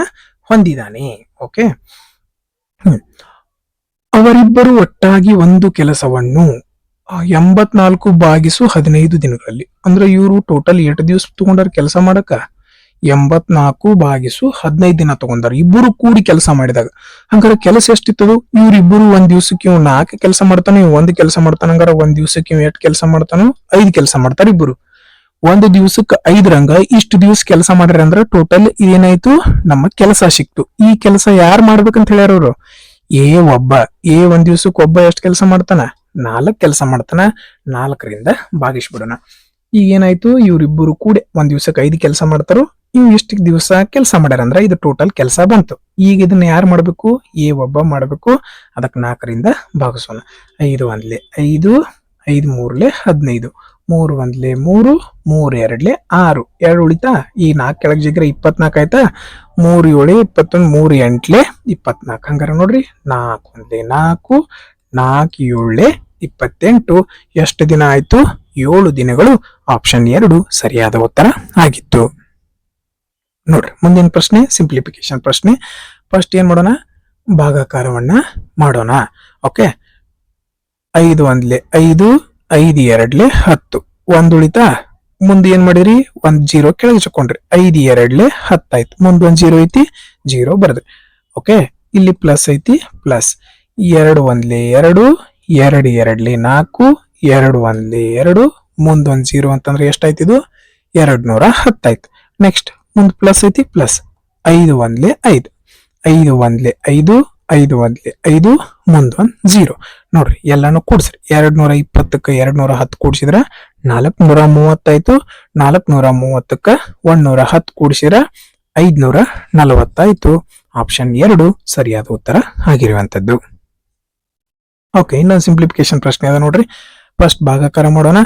ಹೊಂದಿದಾನೆ. ಓಕೆ, ಅವರಿಬ್ಬರು ಒಟ್ಟಾಗಿ ಒಂದು ಕೆಲಸವನ್ನು 84/15 ದಿನಗಳಲ್ಲಿ, ಅಂದ್ರೆ ಇವರು ಟೋಟಲ್ 8 ದಿವಸ ತಗೊಂಡಾರ ಕೆಲಸ ಮಾಡಕ. 84/15 ದಿನ ತಗೊಂಡಾರ ಇಬ್ಬರು ಕೂಡಿ ಕೆಲಸ ಮಾಡಿದಾಗ. ಹಂಗಾರ ಕೆಲಸ ಎಷ್ಟಿತ್ತದು? ಇವ್ರಿಬ್ಬರು ಒಂದ್ ದಿವ್ಸಕ್ಕೆ ಇವ್ 4 ಕೆಲಸ ಮಾಡ್ತಾನೆ, ಇವ್ 1 ಕೆಲಸ ಮಾಡ್ತಾನ. ಹಂಗಾರ ಒಂದ್ ದಿವ್ಸಕ್ಕೆ ಇವ್ 8 ಕೆಲಸ ಮಾಡ್ತಾನು? 5 ಕೆಲಸ ಮಾಡ್ತಾರ ಇಬ್ಬರು. ಒಂದು ದಿವ್ಸಕ್ಕೆ 5 ರಂಗ ಇಷ್ಟು ದಿವ್ಸ ಕೆಲಸ ಮಾಡ್ರಿ ಅಂದ್ರ ಟೋಟಲ್ ಏನಾಯ್ತು? ನಮ್ಮ ಕೆಲಸ ಸಿಕ್ತು. ಈ ಕೆಲಸ ಯಾರು ಮಾಡ್ಬೇಕಂತ ಹೇಳ್ಯಾರ ಅವರು? ಎ ಒಬ್ಬ. ಎ ಒಂದ್ ದಿವ್ಸಕ್ಕೆ ಒಬ್ಬ ಎಷ್ಟು ಕೆಲಸ ಮಾಡ್ತಾನ? 4 ಕೆಲಸ ಮಾಡ್ತಾನ. 4ರಿಂದ ಭಾಗಿಸ್ಬಿಡೋಣ. ಈಗ ಏನಾಯ್ತು? ಇವ್ರಿಬ್ಬರು ಕೂಡಿ ಒಂದ್ ದಿವ್ಸಕ್ಕೆ 5 ಕೆಲಸ ಮಾಡ್ತಾರು. ಇವ್ ಇಷ್ಟ ದಿವಸ ಕೆಲಸ ಮಾಡ್ಯಾರ ಅಂದ್ರ ಇದು ಟೋಟಲ್ ಕೆಲಸ ಬಂತು. ಈಗ ಇದನ್ನ ಯಾರು ಮಾಡ್ಬೇಕು? ಎ ಒಬ್ಬ ಮಾಡ್ಬೇಕು. ಅದಕ್ಕೆ 4ರಿಂದ ಭಾಗಿಸೋಣ. 5 1 5, 5 3 15, 3 1 3, 3 2 6, 2 ಉಳಿತಾ? ಈ 4 ಕೆಳಗ್ ಜಿಗ್ರೆ 24 ಆಯ್ತಾ? 3 7 21, 3 8 24. ಹಂಗಾರ ನೋಡ್ರಿ, 4 1 4, 4 7 28. ಎಷ್ಟು ದಿನ ಆಯ್ತು? 7 ದಿನಗಳು. ಆಪ್ಷನ್ 2 ಸರಿಯಾದ ಉತ್ತರ ಆಗಿತ್ತು. ನೋಡ್ರಿ ಮುಂದಿನ ಪ್ರಶ್ನೆ ಸಿಂಪ್ಲಿಫಿಕೇಶನ್ ಪ್ರಶ್ನೆ. ಫಸ್ಟ್ ಏನ್ ಮಾಡೋಣ? ಭಾಗಾಕಾರವನ್ನ ಮಾಡೋಣ. ಓಕೆ, 5 1 5, 5 2 10. 1 ಉಳಿತಾ? ಮುಂದೆ ಏನ್ ಮಾಡಿರಿ? 1 0 ಕೆಳಗೆ ಚಕೊಂಡ್ರಿ. 5 2 10 ಆಯ್ತು. ಮುಂದೆ 1 0 ಐತಿ, 0 ಬರ್ದ್ರಿ. ಓಕೆ, ಇಲ್ಲಿ ಪ್ಲಸ್ ಐತಿ, ಪ್ಲಸ್ 2 1 2, 2 2 4, 2 1 2, ಮುಂದೆ 1 0 ಅಂತಂದ್ರೆ ಎಷ್ಟಾಯ್ತಿದು? 210 ಆಯ್ತು. ನೆಕ್ಸ್ಟ್ ಮುಂದ್ ಪ್ಲಸ್ ಐತಿ ಪ್ಲಸ್ 5 ಒಂದ್ಲೆ 5 5 ಒಂದ್ಲೆ 5 5 ಒಂದ್ಲೆ 5 ಮುಂದ್ ಒಂದ್ 0 ನೋಡ್ರಿ ಎಲ್ಲಾನು ಕೂಡ್ಸ್ರಿ 220ಕ್ಕ 210 ಕೂಡ್ಸಿದ್ರ 430 ಆಯ್ತು 430ಕ್ಕ 110 ಕೂಡ್ಸಿದ್ರ 540 ಆಯ್ತು. ಆಪ್ಷನ್ 2 ಸರಿಯಾದ ಉತ್ತರ ಆಗಿರುವಂತದ್ದು. ಓಕೆ, ಇನ್ನೊಂದು ಸಿಂಪ್ಲಿಫಿಕೇಶನ್ ಪ್ರಶ್ನೆ ಅದ ನೋಡ್ರಿ. ಫಸ್ಟ್ ಭಾಗಾಕಾರ ಮಾಡೋಣ.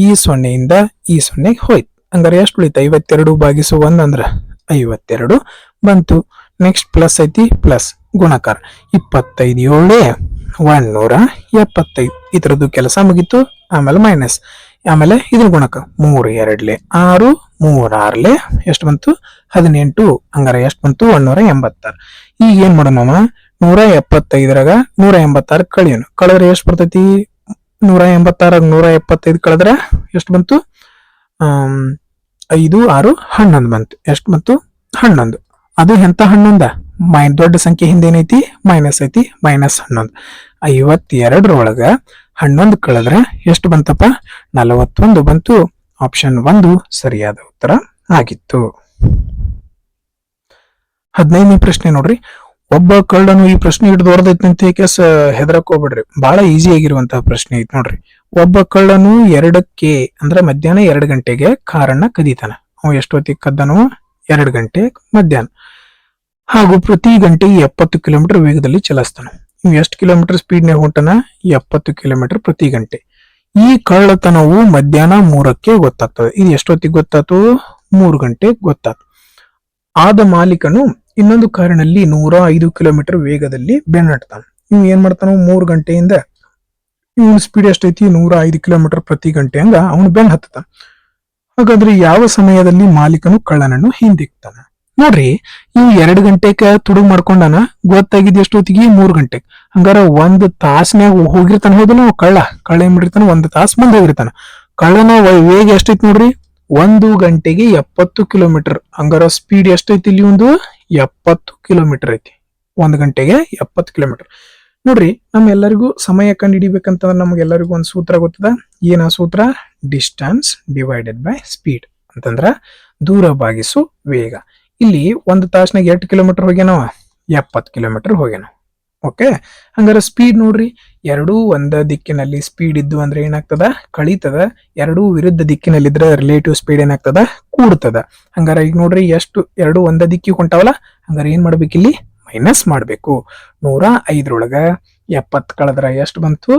ಈ ಸೊನ್ನೆಯಿಂದ ಈ ಸೊನ್ನೆಗೆ ಹೋಯ್ತು, ಹಂಗಾರೆ ಎಷ್ಟು ಉಳಿತು? 52 ಭಾಗಿಸು 1 ಅಂದ್ರ 52 ಬಂತು. ನೆಕ್ಸ್ಟ್ ಪ್ಲಸ್ ಐತಿ, ಪ್ಲಸ್ ಗುಣಾಕಾರ 25 7 175 ಇದ್ರದ್ದು ಕೆಲಸ ಮುಗೀತು. ಆಮೇಲೆ ಮೈನಸ್, ಆಮೇಲೆ ಇದ್ರ ಗುಣಕ 3 2 6 3 6 ಎಷ್ಟು ಬಂತು? 18. ಹಂಗಾರೆ ಎಷ್ಟು ಬಂತು? 186. ಈಗ ಏನ್ ಮಾಡೋಣ? 175ರಾಗ 186 ಕಳಿಯೋಣ. ಕಳೆದ್ರೆ ಎಷ್ಟು ಬರ್ತೈತಿ? 186 175 ಕಳೆದ್ರೆ ಎಷ್ಟು ಬಂತು? 5 6 11 ಬಂತು. ಎಷ್ಟು ಬಂತು? 11. ಅದು ಎಂತ 11? ದೊಡ್ಡ ಸಂಖ್ಯೆ ಹಿಂದೆ ಏನೈತಿ? ಮೈನಸ್ ಐತಿ. -11. 52ರೊಳಗ 11 ಕಳೆದ್ರೆ ಎಷ್ಟು ಬಂತಪ್ಪ? 41 ಬಂತು. ಆಪ್ಷನ್ 1 ಸರಿಯಾದ ಉತ್ತರ ಆಗಿತ್ತು. 15ನೇ ಪ್ರಶ್ನೆ ನೋಡ್ರಿ. ಒಬ್ಬ ಕಳ್ಳನು, ಈ ಪ್ರಶ್ನೆ ಹಿಡಿದು ಹೊರದೈತಿ ಅಂತ ಕೇಸ್ ಹೆದರಕ್ ಹೋಗ್ಬಿಡ್ರಿ, ಬಹಳ ಈಸಿ ಆಗಿರುವಂತಹ ಪ್ರಶ್ನೆ ಐತಿ ನೋಡ್ರಿ. ಒಬ್ಬ ಕಳ್ಳನು 2ಕ್ಕೆ ಅಂದ್ರೆ ಮಧ್ಯಾಹ್ನ 2 ಗಂಟೆಗೆ ಕಾರನ್ನ ಕದೀತಾನ. ಅವ ಎಷ್ಟೊತ್ತಿಗೆ ಕದ್ದನು? 2 ಗಂಟೆ ಮಧ್ಯಾಹ್ನ. ಹಾಗೂ ಪ್ರತಿ ಗಂಟೆಗೆ 70 ಕಿಲೋಮೀಟರ್ ವೇಗದಲ್ಲಿ ಚಲಿಸ್ತಾನ. ಇವ್ ಎಷ್ಟು ಕಿಲೋಮೀಟರ್ ಸ್ಪೀಡ್ನಾಗ ಹೊಂಟನ? 70 ಕಿಲೋಮೀಟರ್ ಪ್ರತಿ ಗಂಟೆ. ಈ ಕಳ್ಳತನವು ಮಧ್ಯಾಹ್ನ 3ಕ್ಕೆ ಗೊತ್ತಾಗ್ತದೆ. ಇದು ಎಷ್ಟೊತ್ತಿಗೆ ಗೊತ್ತಾತು? 3 ಗಂಟೆ ಗೊತ್ತಾತು. ಆದ ಮಾಲೀಕನು ಇನ್ನೊಂದು ಕಾರಿನಲ್ಲಿ 105 ಕಿಲೋಮೀಟರ್ ವೇಗದಲ್ಲಿ ಬೆನ್ನಟ್ತಾನ. ಇವ್ ಏನ್ ಮಾಡ್ತಾನ? 3 ಗಂಟೆಯಿಂದ ಇವನ್ ಸ್ಪೀಡ್ ಎಷ್ಟೈತಿ? 105 ಕಿಲೋಮೀಟರ್ ಪ್ರತಿ ಗಂಟೆ ಹಂಗ ಅವನು ಬೆನ್ ಹತ್ತಾನ. ಹಾಗಾದ್ರೆ ಯಾವ ಸಮಯದಲ್ಲಿ ಮಾಲೀಕನು ಕಳ್ಳನನ್ನು ಹಿಂದಿಕ್ತಾನ? ನೋಡ್ರಿ, ಇವ್ 2 ಗಂಟೆಗೆ ತುಡುಗ್ ಮಾಡ್ಕೊಂಡಾನ. ಗೊತ್ತಾಗಿದ್ ಎಷ್ಟೊತ್ತಿಗೆ? 3 ಗಂಟೆಗೆ. ಹಂಗಾರ 1 ತಾಸ್ನ್ಯಾಗ ಹೋಗಿರ್ತಾನ. ಹೌದಲ್ಲ, ಕಳ್ಳ ಏನ್ ಮಾಡಿರ್ತಾನ? 1 ತಾಸ್ ಮುಂದೆ ಹೋಗಿರ್ತಾನ. ಕಳ್ಳನ ವೇಗ ಎಷ್ಟೈತಿ ನೋಡ್ರಿ? 1 ಗಂಟೆಗೆ 70 ಕಿಲೋಮೀಟರ್. ಹಂಗಾರ ಸ್ಪೀಡ್ ಎಷ್ಟೈತಿ ಇಲ್ಲಿ? ಒಂದು 70 ಕಿಲೋಮೀಟರ್ ಐತಿ. 1 ಗಂಟೆಗೆ 70 ಕಿಲೋಮೀಟರ್. ನೋಡ್ರಿ, ನಮ್ಮೆಲ್ಲರಿಗೂ ಸಮಯ ಕಂಡು ಹಿಡಿಬೇಕಂತಂದ್ರೆ ನಮ್ಗೆಲ್ಲರಿಗೂ ಒಂದು ಸೂತ್ರ ಗೊತ್ತದ. ಏನ ಸೂತ್ರ? ಡಿಸ್ಟನ್ಸ್ ಡಿವೈಡೆಡ್ ಬೈ ಸ್ಪೀಡ್ ಅಂತಂದ್ರ ದೂರ ಭಾಗಿಸು ವೇಗ. ಇಲ್ಲಿ 1 ತಾಸ್ನಾಗ 8 ಕಿಲೋಮೀಟರ್ ಹೋಗ್ಯಾನವ? 70 ಕಿಲೋಮೀಟರ್ ಹೋಗ್ಯಾನ. ಓಕೆ, ಹಂಗಾರೆ ಸ್ಪೀಡ್ ನೋಡ್ರಿ, ಎರಡೂ ಒಂದ ದಿಕ್ಕಿನಲ್ಲಿ ಸ್ಪೀಡ್ ಇದ್ದು ಅಂದ್ರೆ ಏನಾಗ್ತದ? ಕಳೀತದ. ಎರಡೂ ವಿರುದ್ಧ ದಿಕ್ಕಿನಲ್ಲಿದ್ರೆ ರಿಲೇಟಿವ್ ಸ್ಪೀಡ್ ಏನಾಗ್ತದ? ಕೂಡ್ತದ. ಹಂಗಾರೆ ಈಗ ನೋಡ್ರಿ, ಎಷ್ಟು ಎರಡು ಒಂದ ದಿಕ್ಕಿಗೆ ಹೊಂಟಾವಲ್ಲ, ಹಂಗಾರೆ ಏನ್ ಮಾಡ್ಬೇಕು? ಇಲ್ಲಿ ಮೈನಸ್ ಮಾಡ್ಬೇಕು. 105ರೊಳಗ 70 ಕಳೆದ್ರ ಎಷ್ಟು ಬಂತು?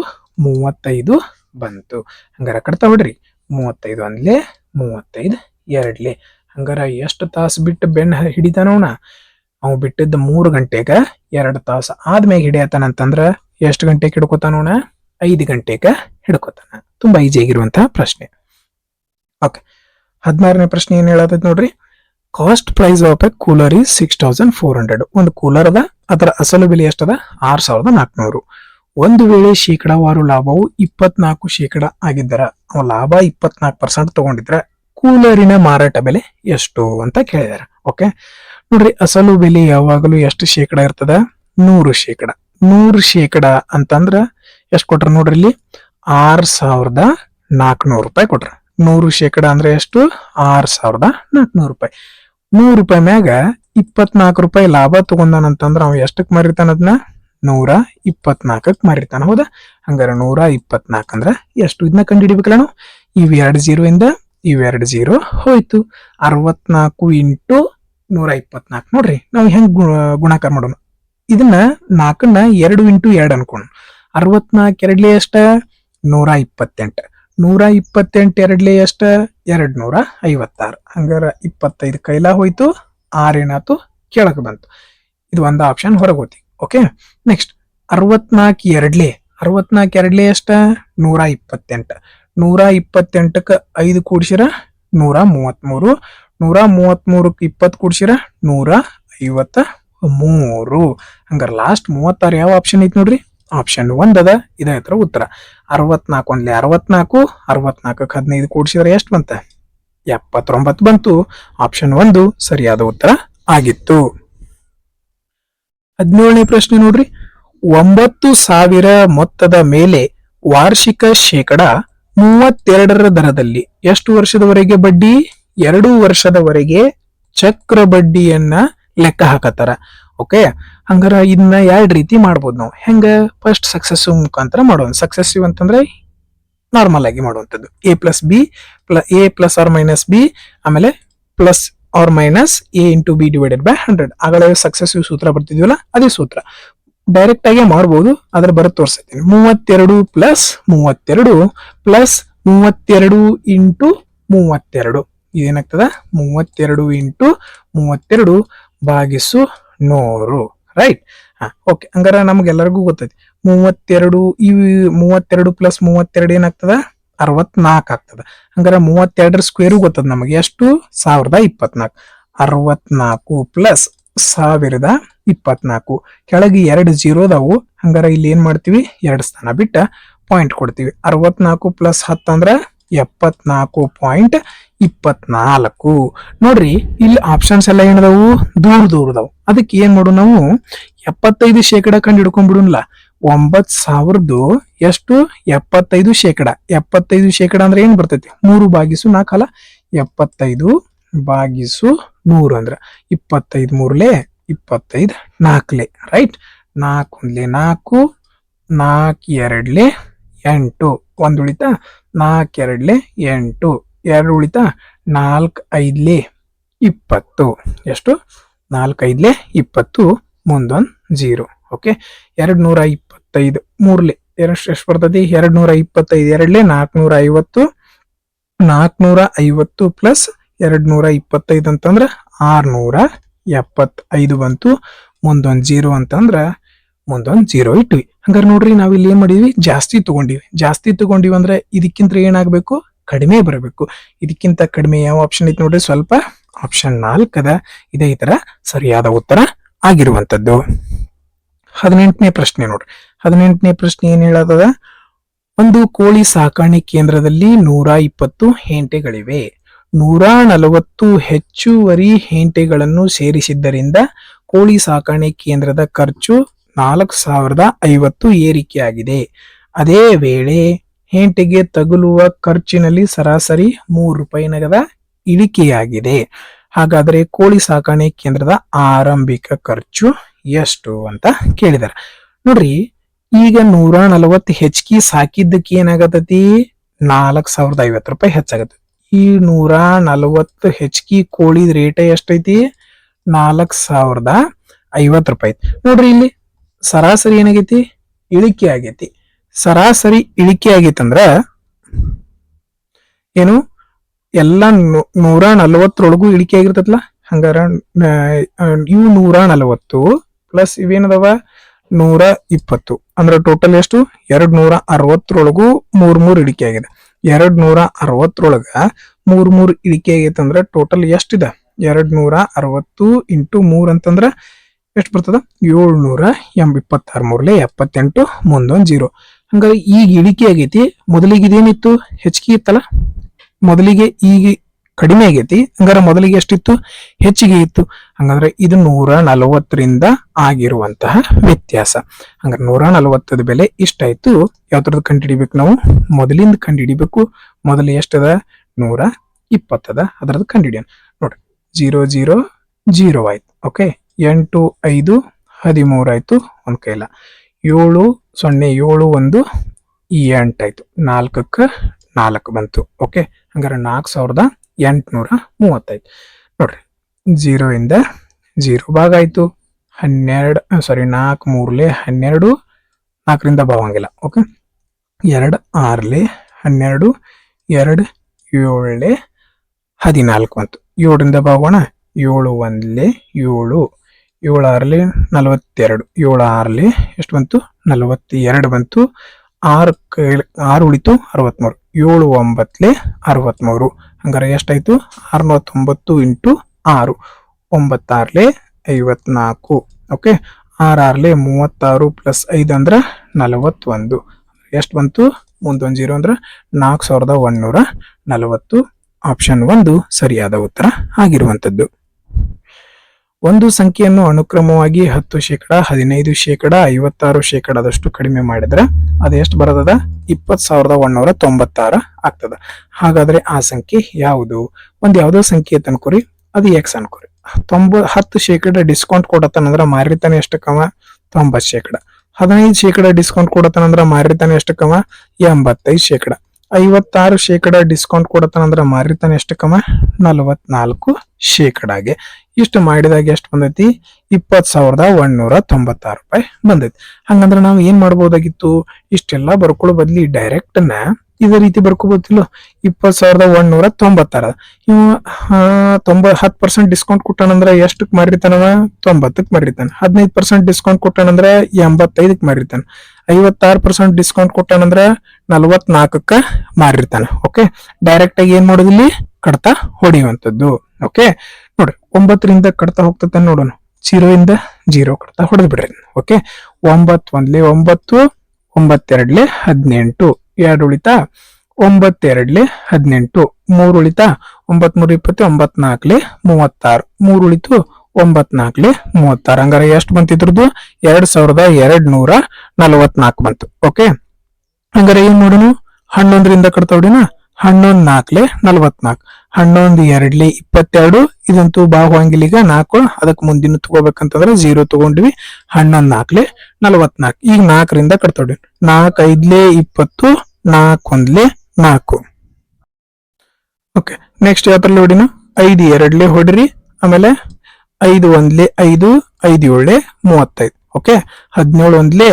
35 ಬಂತು. ಹಂಗಾರ ಕಟ್ತಾ ಬಿಡ್ರಿ. 35 ಒಂದ್ಲೆ 35 ಎರಡ್ಲೆ. ಹಂಗಾರ ಎಷ್ಟು ತಾಸು ಬಿಟ್ಟು ಬೆನ್ನ ಹಿಡಿತಾನವನ? ಅವ್ ಬಿಟ್ಟಿದ್ದ 3 ಗಂಟೆಗ 2 ತಾಸು ಆದ್ಮ್ಯಾಗ ಹಿಡಿಯತಾನಂತಂದ್ರ ಎಷ್ಟು ಗಂಟೆಗೆ ಹಿಡ್ಕೋತಾನವನ? 5 ಗಂಟೆಗ ಹಿಡ್ಕೋತಾನ. ತುಂಬಾ ಈಜಿ ಆಗಿರುವಂತಹ ಪ್ರಶ್ನೆ. ಓಕೆ, 16ನೇ ಪ್ರಶ್ನೆ ಏನ್ ಹೇಳತೈತಿ ನೋಡ್ರಿ. Cost price of a cooler is 6400. ಒಂದು ಕೂಲರ್ ಅದ, ಅದರ ಅಸಲು ಬೆಲೆ ಎಷ್ಟದ? 6400. ಒಂದು ವೇಳೆ ಶೇಕಡಾವಾರು ಲಾಭವು 24% ಆಗಿದ್ದರ, ಅವ ಲಾಭ 24% ತಗೊಂಡಿದ್ರ ಕೂಲರಿನ ಮಾರಾಟ ಬೆಲೆ ಎಷ್ಟು ಅಂತ ಕೇಳಿದಾರೆ. ಓಕೆ ನೋಡ್ರಿ, ಅಸಲು ಬೆಲೆ ಯಾವಾಗಲೂ ಎಷ್ಟು ಶೇಕಡ ಇರ್ತದ? 100%. 100% ಅಂತಂದ್ರ ಎಷ್ಟು ಕೊಟ್ರ ನೋಡ್ರಿ? ಇಲ್ಲಿ 6400 ರೂಪಾಯಿ ಕೊಟ್ರ. 100% ಅಂದ್ರೆ ಎಷ್ಟು? 6400 ರೂಪಾಯಿ. 100 ರೂಪಾಯಿ ಮ್ಯಾಗ 24 ರೂಪಾಯಿ ಲಾಭ ತಗೊಂಡಾನಂತಂದ್ರ ಅವ ಎಷ್ಟಕ್ ಮಾರಿರ್ತಾನ? ಅದನ್ನ 124ಕ್ ಮಾರಿರ್ತಾನ. ಹೌದಾ? ಹಂಗಾರ 124 ಅಂದ್ರ ಎಷ್ಟು? ಇದನ್ನ ಕಂಡು ಹಿಡಿಬೇಕಲ್ಲ ನಾವು. ಇವ್ 2 0 ಇಂದ ಇವ್ 2 0 ಹೋಯ್ತು. 64 ಇಂಟು 124. ನೋಡ್ರಿ, ನಾವ್ ಹೆಂಗ್ ಗುಣಾಕಾರ ಮಾಡೋಣ? ಇದನ್ನ 4ನ್ನ 2 ಇಂಟು 2 ಅನ್ಕೋಣ. 64 ಎರಡ್ಲೆ ಎಷ್ಟ? 128. 128 ಎರಡ್ಲೆ ಎಷ್ಟ? 256. ಹಂಗಾರ 25 ಕೈಲಾ ಹೋಯ್ತು. 6 ಏನಾತು? ಕೆಳಕ್ ಬಂತು. ಇದು ಒಂದ ಆಪ್ಷನ್ ಹೊರಗೋತಿ. ಓಕೆ, ನೆಕ್ಸ್ಟ್ 64 ಎರಡ್ಲೆ ಎಷ್ಟ? 128. 128ಕ್ಕ 5 ಕೂಡಿಸಿರ 133. 133ಕ್ಕೆ 20 ಕೂಡಿಸಿರ 153. ಹಂಗಾರ ಲಾಸ್ಟ್ 36 ಯಾವ ಆಪ್ಷನ್ ಐತಿ ನೋಡ್ರಿ? ಆಪ್ಷನ್ 1 ಅದ. ಇದೈತ್ರ ಉತ್ತರ. 64 ಒಂದ್ಲೆ 64. 64ಕ್ಕೆ 15 ಕೂಡಿಸಿದ್ರೆ ಎಷ್ಟು ಬಂತ? 79 ಬಂತು. ಆಪ್ಷನ್ 1 ಸರಿಯಾದ ಉತ್ತರ ಆಗಿತ್ತು. 17ನೇ ಪ್ರಶ್ನೆ ನೋಡ್ರಿ. 9000 ಮೊತ್ತದ ಮೇಲೆ ವಾರ್ಷಿಕ ಶೇಕಡ 32 ದರದಲ್ಲಿ ಎಷ್ಟು ವರ್ಷದವರೆಗೆ ಬಡ್ಡಿ? 2 ವರ್ಷದವರೆಗೆ ಚಕ್ರ ಬಡ್ಡಿಯನ್ನ ಲೆಕ್ಕ ಹಾಕತ್ತಾರ. ಓಕೆ, ಹಂಗಾರ ಇದನ್ನ ಎರಡ್ ರೀತಿ ಮಾಡ್ಬೋದು ನಾವು. ಹೆಂಗ? ಫಸ್ಟ್ ಸಕ್ಸೆಸಿವ್ ಮುಖಾಂತರ ಮಾಡೋದು. ಸಕ್ಸೆಸಿವ್ ಅಂತಂದ್ರೆ ನಾರ್ಮಲ್ ಆಗಿ ಮಾಡುವಂಥದ್ದು. A plus B A plus R minus B, ಆಮೇಲೆ plus R minus A into B divided by 100. ಆಗಲೇ ಸಕ್ಸೆಸಿವ್ ಸೂತ್ರ ಬರ್ತಿದ್ವಲ್ಲ, ಅದೇ ಸೂತ್ರ. ಡೈರೆಕ್ಟ್ ಆಗಿ ಮಾಡ್ಬೋದು, ಆದ್ರೆ ಬರೋದು ತೋರಿಸ್ತೀನಿ. 32 ಪ್ಲಸ್ 32 ಪ್ಲಸ್ 32 ಇಂಟು 32 ಇದೇನಾಗ್ತದ? 32 ಇಂಟು 32 ಭಾಗಿಸು 100. ರೈಟ್? ಓಕೆ, ಹಂಗಾರ ನಮ್ಗೆಲ್ಲರಿಗೂ ಗೊತ್ತೈತಿ 32 ಪ್ಲಸ್ 32 ಏನಾಗ್ತದ? 64 ಆಗ್ತದ. ಹಂಗಾರ 32 ಸ್ಕ್ವೇರು ಗೊತ್ತದ ನಮಗೆ. ಎಷ್ಟು? 1024. 64 ಪ್ಲಸ್ 1024. ಕೆಳಗೆ 2 0 ಅದಾವು. ಹಂಗಾರ ಇಲ್ಲಿ ಏನ್ ಮಾಡ್ತೀವಿ? 2 ಸ್ಥಾನ ಬಿಟ್ಟ ಪಾಯಿಂಟ್ ಕೊಡ್ತೀವಿ. 64 ಪ್ಲಸ್ 10 ಅಂದ್ರ 74.24. ನೋಡ್ರಿ, ಇಲ್ಲಿ ಆಪ್ಷನ್ಸ್ ಎಲ್ಲ ಏನದಾವು? ದೂರದವು. ಅದಕ್ಕೆ ಏನ್ ಮಾಡು ನಾವು? 75% ಕಂಡು ಹಿಡ್ಕೊಂಡ್ಬಿಡುನ್ಲ. 9000 ಎಷ್ಟು? 75%. 75% ಅಂದ್ರೆ ಏನ್ ಬರ್ತೈತಿ? 3/4 ಅಲ್ಲ. 75/100 ಅಂದ್ರ 25 3 25 4. ರೈಟ್? 4 1 4, 4 2 8. 1 ಉಳಿತಾ? 4 2 8. 2 ಉಳಿತಾ? 4 5 20. ಎಷ್ಟು? 4 5 20. ಮುಂದೊಂದು 0. ಓಕೆ, 225 3 ಎಷ್ಟು ಬರ್ತೈತಿ? 225. 2 450. 450 ಪ್ಲಸ್ 225 ಅಂತಂದ್ರ 675 ಬಂತು. ಮುಂದೊಂದು 0 ಅಂತಂದ್ರ ಮುಂದೊಂದು 0 ಇಟ್ವಿ. ಹಂಗಾರೆ ನೋಡ್ರಿ, ನಾವ್ ಇಲ್ಲಿ ಏನ್ ಮಾಡಿದ್ವಿ? ಜಾಸ್ತಿ ತಗೊಂಡಿವಿ ಅಂದ್ರೆ ಇದಕ್ಕಿಂತ ಏನಾಗಬೇಕು? ಕಡಿಮೆ ಬರಬೇಕು. ಇದಕ್ಕಿಂತ ಕಡಿಮೆ ಯಾವ ಆಪ್ಷನ್ ಐತಿ ನೋಡ್ರಿ? ಸ್ವಲ್ಪ ಆಪ್ಷನ್ 4 ಅದ. ಇದೇ ಈ ತರ ಸರಿಯಾದ ಉತ್ತರ ಆಗಿರುವಂತದ್ದು. 18ನೇ ಪ್ರಶ್ನೆ ನೋಡ್ರಿ. 18ನೇ ಪ್ರಶ್ನೆ ಏನ್ ಹೇಳತದ? ಒಂದು ಕೋಳಿ ಸಾಕಾಣೆ ಕೇಂದ್ರದಲ್ಲಿ 120 ಹೆಂಟೆಗಳಿವೆ. 140 ಹೆಚ್ಚುವರಿ ಹೆಂಟೆಗಳನ್ನು ಸೇರಿಸಿದ್ದರಿಂದ ಕೋಳಿ ಸಾಕಾಣೆ ಕೇಂದ್ರದ ಖರ್ಚು 4050 ಏರಿಕೆಯಾಗಿದೆ. ಅದೇ ವೇಳೆ ಹೆಂಟೆಗೆ ತಗುಲುವ ಖರ್ಚಿನಲ್ಲಿ ಸರಾಸರಿ 3 ರೂಪಾಯಿ ನಗದ ಇಳಿಕೆಯಾಗಿದೆ. ಹಾಗಾದ್ರೆ ಕೋಳಿ ಸಾಕಾಣೆ ಕೇಂದ್ರದ ಆರಂಭಿಕ ಖರ್ಚು ಎಷ್ಟು ಅಂತ ಕೇಳಿದಾರೆ. ನೋಡ್ರಿ, ಈಗ 140 ಹೆಚ್ಚಿಗೆ ಸಾಕಿದ್ದಕ್ಕೆ ಏನಾಗತೈತಿ? 4050 ರೂಪಾಯಿ ಹೆಚ್ಚಾಗತ್ತೆ. ಈ 140 ಹೆಚ್ಚಿಗೆ ಕೋಳಿ ರೇಟ್ ಎಷ್ಟೈತಿ? 4050 ರೂಪಾಯಿ. ನೋಡ್ರಿ, ಇಲ್ಲಿ ಸರಾಸರಿ ಏನಾಗೈತಿ? ಇಳಿಕೆ ಆಗೈತಿ. ಸರಾಸರಿ ಇಳಿಕೆ ಆಗೈತಂದ್ರ ಏನು? ಎಲ್ಲ 140 ಇಳಿಕೆ ಆಗಿರ್ತೈತಲ್ಲ. ಹಂಗಾರ ಇವು 140 ಪ್ಲಸ್ ಇವೇನದವ 120 ಅಂದ್ರೆ ಟೋಟಲ್ ಎಷ್ಟು? 260 3 ಇಳಿಕೆ ಆಗಿದೆ. 260 3 ಇಳಿಕೆ ಆಗೈತೆ ಅಂದ್ರೆ ಟೋಟಲ್ ಎಷ್ಟಿದೆ? 260 ಇಂಟು 3 ಅಂತಂದ್ರ ಎಷ್ಟು ಬರ್ತದ? 726 3 78. ಮುಂದೊಂದು 0. ಹಂಗಾರೆ ಈಗ ಇಳಿಕೆ ಆಗೈತಿ. ಮೊದಲಿಗೆ ಇದೇನಿತ್ತು? ಹೆಚ್ಚಿಗೆ ಇತ್ತಲ್ಲ. ಮೊದಲಿಗೆ ಈಗ ಕಡಿಮೆ ಆಗೈತಿ. ಹಂಗಾರೆ ಮೊದಲಿಗೆ ಎಷ್ಟಿತ್ತು? ಹೆಚ್ಚಿಗೆ ಇತ್ತು. ಹಂಗಂದ್ರೆ ಇದು 140ರಿಂದ ಆಗಿರುವಂತಹ ವ್ಯತ್ಯಾಸ. ಹಂಗಾರೆ 140 ಬೆಲೆ ಇಷ್ಟಾಯ್ತು. ಯಾವ್ದ್ರದ್ದು ಕಂಡು ಹಿಡಿಬೇಕು ನಾವು? ಮೊದಲಿಂದ ಕಂಡು ಹಿಡಿಬೇಕು. ಮೊದಲು ಎಷ್ಟದ? 120 ಅದ. ಅದರದ್ದು ಕಂಡು ಹಿಡಿಯೋಣ. ನೋಡ್ರಿ, 0 0 0 ಆಯ್ತು. ಓಕೆ, 8 5 13 ಆಯ್ತು. ಒಂದ್ ಕೈಲ 7 0 7 1 8 ಆಯ್ತು. 4ಕ್ಕೆ 4 ಬಂತು. ಓಕೆ, ಹಂಗಾರೆ 4830 ನೋಡ್ರಿ. 0 ಇಂದ 0 ಭಾಗ ಆಯ್ತು. 12 4 3 12. 4ರಿಂದ ಭಾಗಂಗಿಲ್ಲ. ಓಕೆ, 2 6 12 2 7 14 ಬಂತು. 7ರಿಂದ ಭಾಗೋಣ. 7 1 7 7 6 42. 7 6 ಎಷ್ಟು ಬಂತು? 42 ಬಂತು. 6 ಉಳಿತು 63. 7 9 63. ಹಂಗಾರೆ ಎಷ್ಟಾಯ್ತು? 690 ಇಂಟು 6. 9 6 54. ಓಕೆ, 6 6 36 ಪ್ಲಸ್ 5 ಅಂದ್ರ 41. ಎಷ್ಟು ಬಂತು? ಮುಂದೊಂದು 0 ಅಂದ್ರ 4140. ಆಪ್ಷನ್ 1 ಸರಿಯಾದ ಉತ್ತರ ಆಗಿರುವಂತದ್ದು. ಒಂದು ಸಂಖ್ಯೆಯನ್ನು ಅನುಕ್ರಮವಾಗಿ 10%, 15%, 56% ಕಡಿಮೆ ಮಾಡಿದ್ರೆ ಅದು ಎಷ್ಟು ಬರ್ತದ? 20,196 ಆಗ್ತದ. ಹಾಗಾದ್ರೆ ಆ ಸಂಖ್ಯೆ ಯಾವುದು? ಒಂದ್ ಯಾವ್ದೋ ಸಂಖ್ಯೆ ಅನ್ಕೋರಿ, ಅದು ಎಕ್ಸ್ ಅನ್ಕೋರಿ. 10% ಡಿಸ್ಕೌಂಟ್ ಕೊಡತಾನಂದ್ರ ಮಾರಿತಾನೆ ಎಷ್ಟಕ್ಕವ 90%. 15% ಡಿಸ್ಕೌಂಟ್ ಕೊಡತಾನಂದ್ರ ಮಾರಿತಾನೆ ಎಷ್ಟಕ್ಕವ 85%. 56% ಡಿಸ್ಕೌಂಟ್ ಕೊಡತಾನಂದ್ರ ಮಾರಿತಾನೆ ಎಷ್ಟಕ್ಕವ 44%. ಇಷ್ಟು ಮಾಡಿದಾಗ ಎಷ್ಟು ಬಂದೈತಿ 20,196 ರೂಪಾಯಿ ಬಂದೈತಿ. ಹಂಗಂದ್ರ ನಾವು ಏನ್ ಮಾಡ್ಬೋದಾಗಿತ್ತು, ಇಷ್ಟೆಲ್ಲಾ ಬರ್ಕೊಳ್ಳೋ ಬದ್ಲಿ ಡೈರೆಕ್ಟ್ ನ ಇದೇ ರೀತಿ ಬರ್ಕೋಬೋದಿಲ್ಲ. 20,196 ಇವ 10% ಡಿಸ್ಕೌಂಟ್ ಕೊಟ್ಟಾನಂದ್ರ ಎಷ್ಟಕ್ ಮಾರಿತಾನವ 90ಕ್ ಮಾರಿತಾನ. 15% ಡಿಸ್ಕೌಂಟ್ ಕೊಟ್ಟಾನಂದ್ರ 85ಕ್ ಮಾರಿತಾನ. 56% ಡಿಸ್ಕೌಂಟ್ ಕೊಟ್ಟಾನಂದ್ರ 44ಕ್ಕ ಮಾರಿರ್ತಾನ. ಓಕೆ, ಡೈರೆಕ್ಟ್ ಆಗಿ ಏನ್ ಮಾಡೋದಿಲ್ಲಿ ಕಡ್ತಾ ಹೊಡೆಯುವಂತದ್ದು. ಓಕೆ ನೋಡ್ರಿ, 9ರಿಂದ ಕಡ್ತಾ ಹೋಗ್ತತೆ ನೋಡೋಣ. 0 ಇಂದ 0 ಕಡ್ತಾ ಹೊಡೆದ್ ಬಿಡ್ರಿ. ಓಕೆ, 9 1 9, 9 2 18, 2 ಉಳಿತಾ 9 2 18, 3 ಉಳಿತಾ 9 3 20, 9 4 36, 3 ಉಳಿತು 9 4 36. ಹಂಗಾರೆ ಎಷ್ಟು ಬಂತಿದ್ರದ್ದು 2244 ಬಂತು. ಓಕೆ, ಹಂಗಾರೆ ಏನ್ ನೋಡೋಣ, 11ರಿಂದ ಕಡ್ತಾ ಹೊಡಿನ. 11 4 44, 11 2 22. ಇದಂತೂ ಬಾಹುವಂಗಿಲ್ಲ. ಈಗ 4 ಅದಕ್ಕೆ ಮುಂದಿನ ತಗೋಬೇಕಂತಂದ್ರೆ 0 ತಗೊಂಡ್ವಿ. 11 4 44. ಈಗ 4ರಿಂದ ಕಡ್ತಾ ಹೊಡಿ. 4 5 20, 4 1 4. ಓಕೆ, ನೆಕ್ಸ್ಟ್ ಯಾವ್ದ್ರಲ್ಲಿ ಹೊಡಿನ, 5 2 ಹೊಡ್ರಿ. ಆಮೇಲೆ 5 1 5, 5 7 35. ಓಕೆ, 17 1